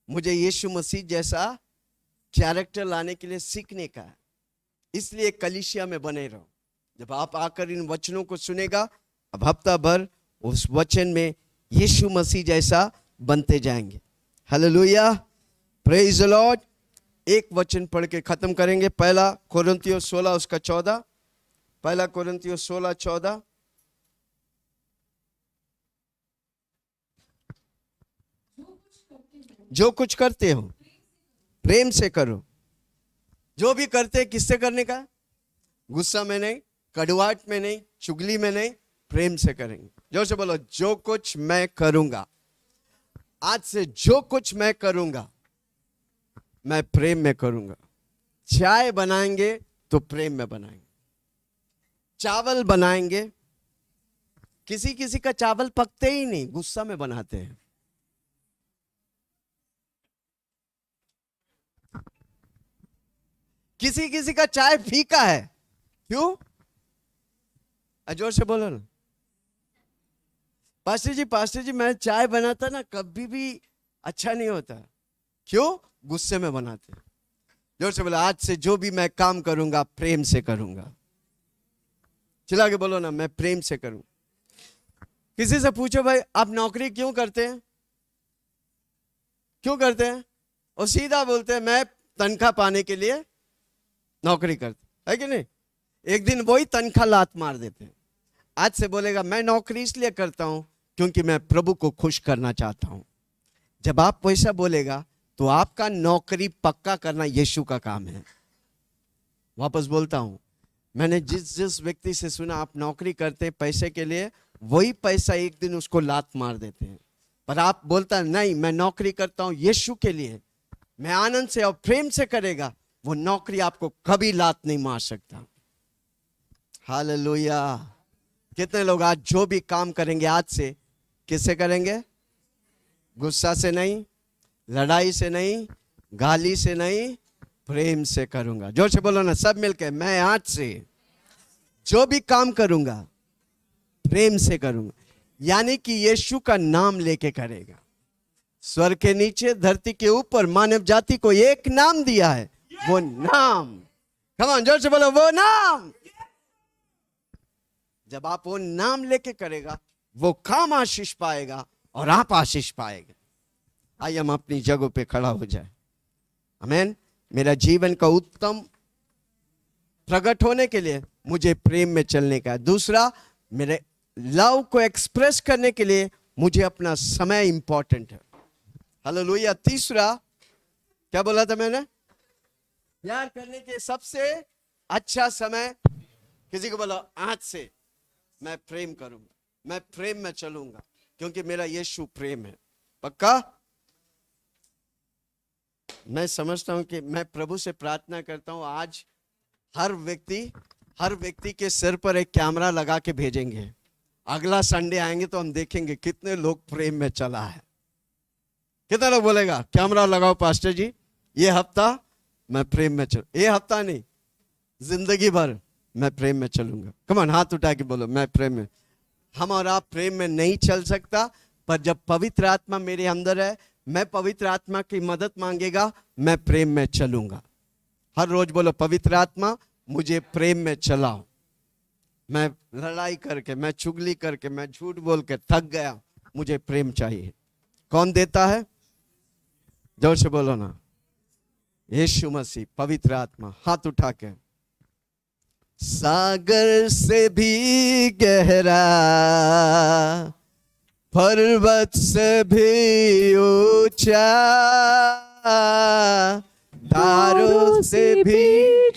मुझे यीशु मसीह जैसा कैरेक्टर लाने के लिए सीखने का है। इसलिए कलीसिया में बने रहो। जब आप आकर इन वचनों को सुनेगा, अब हफ्ता भर उस वचन में यीशु मसीह जैसा बनते जाएंगे। Hallelujah, praise the Lord. एक वचन पढ़ के खत्म करेंगे। पहला कोरिन्थियों 16 उसका 14। पहला कोरिन्थियों 16 14। जो कुछ करते हो प्रेम से करो। जो भी करते किससे करने का? गुस्सा में नहीं, कड़वाहट में नहीं, चुगली में नहीं, प्रेम से करेंगे। जोर से बोलो, जो कुछ मैं करूंगा, आज से जो कुछ मैं करूंगा मैं प्रेम में करूंगा। चाय बनाएंगे तो प्रेम में बनाएंगे। चावल बनाएंगे, किसी किसी का चावल पकते ही नहीं, गुस्सा में बनाते हैं। किसी किसी का चाय फीका है, क्यों? जोर से बोलो ना। पास्टर जी मैं चाय बनाता ना कभी भी अच्छा नहीं होता। क्यों? गुस्से में बनाते। जोर से बोलो, आज से जो भी मैं काम करूंगा प्रेम से करूंगा। चिल्ला के बोलो ना, मैं प्रेम से करूं। किसी से पूछो भाई आप नौकरी क्यों करते हैं? क्यों करते हैं? और सीधा बोलते हैं मैं तनख्वाह पाने के लिए नौकरी करते, है कि नहीं? एक दिन वही तनख्वाह लात मार देते हैं। आज से बोलेगा मैं नौकरी इसलिए करता हूं क्योंकि मैं प्रभु को खुश करना चाहता हूं। जब आप वैसा बोलेगा तो आपका नौकरी पक्का करना यीशु का काम है। वापस बोलता हूं, मैंने जिस व्यक्ति से सुना आप नौकरी करते पैसे के लिए, वही पैसा एक दिन उसको लात मार देते हैं। पर आप बोलता नहीं मैं नौकरी करता हूं यीशु के लिए, मैं आनंद से और प्रेम से करेगा, वो नौकरी आपको कभी लात नहीं मार सकता। हालेलुया। कितने लोग आज जो भी काम करेंगे आज से किससे करेंगे? गुस्सा से नहीं, लड़ाई से नहीं, गाली से नहीं, प्रेम से करूंगा। जोर से बोलो ना सब मिलके, मैं आज से जो भी काम करूंगा प्रेम से करूंगा। यानी कि यीशु का नाम लेके करेगा। स्वर्ग के नीचे धरती के ऊपर मानव जाति को एक नाम दिया है, वो नाम, कम ऑन जोर से बोलो, वो नाम। जब आप वो नाम लेके करेगा वो काम आशीष पाएगा और आप आशीष पाएंगे। आइए हम अपनी जगहों पे खड़ा हो जाए। आमीन। मेरा जीवन का उत्तम प्रकट होने के लिए मुझे प्रेम में चलने का है। दूसरा, मेरे लव को एक्सप्रेस करने के लिए मुझे अपना समय इंपॉर्टेंट है। हालेलुया। तीसरा क्या बोला था मैंने? प्यार करने के सबसे अच्छा समय, किसी को बोला आज से मैं प्रेम करूंगा, मैं प्रेम में चलूंगा क्योंकि मेरा यीशु प्रेम है। पक्का? मैं समझता हूं कि मैं प्रभु से प्रार्थना करता हूं, आज हर व्यक्ति के सिर पर एक कैमरा लगा के भेजेंगे। अगला संडे आएंगे तो हम देखेंगे कितने लोग प्रेम में चला है। कितने लोग बोलेगा कैमरा लगाओ पास्टर जी, ये हफ्ता मैं प्रेम में चल, ये हफ्ता नहीं जिंदगी भर मैं प्रेम में चलूंगा। कम ऑन, हाथ उठा के बोलो मैं प्रेम में। हम और आप प्रेम में नहीं चल सकता, पर जब पवित्र आत्मा मेरे अंदर है मैं पवित्र आत्मा की मदद मांगेगा, मैं प्रेम में चलूंगा। हर रोज बोलो, पवित्र आत्मा मुझे प्रेम में चलाओ। मैं लड़ाई करके, मैं चुगली करके, मैं झूठ बोल के थक गया, मुझे प्रेम चाहिए। कौन देता है? जोर से बोलो ना, यीशु मसीह, पवित्र आत्मा। हाथ उठा के, सागर से भी गहरा, पर्वत से भी ऊंचा, तारों से भी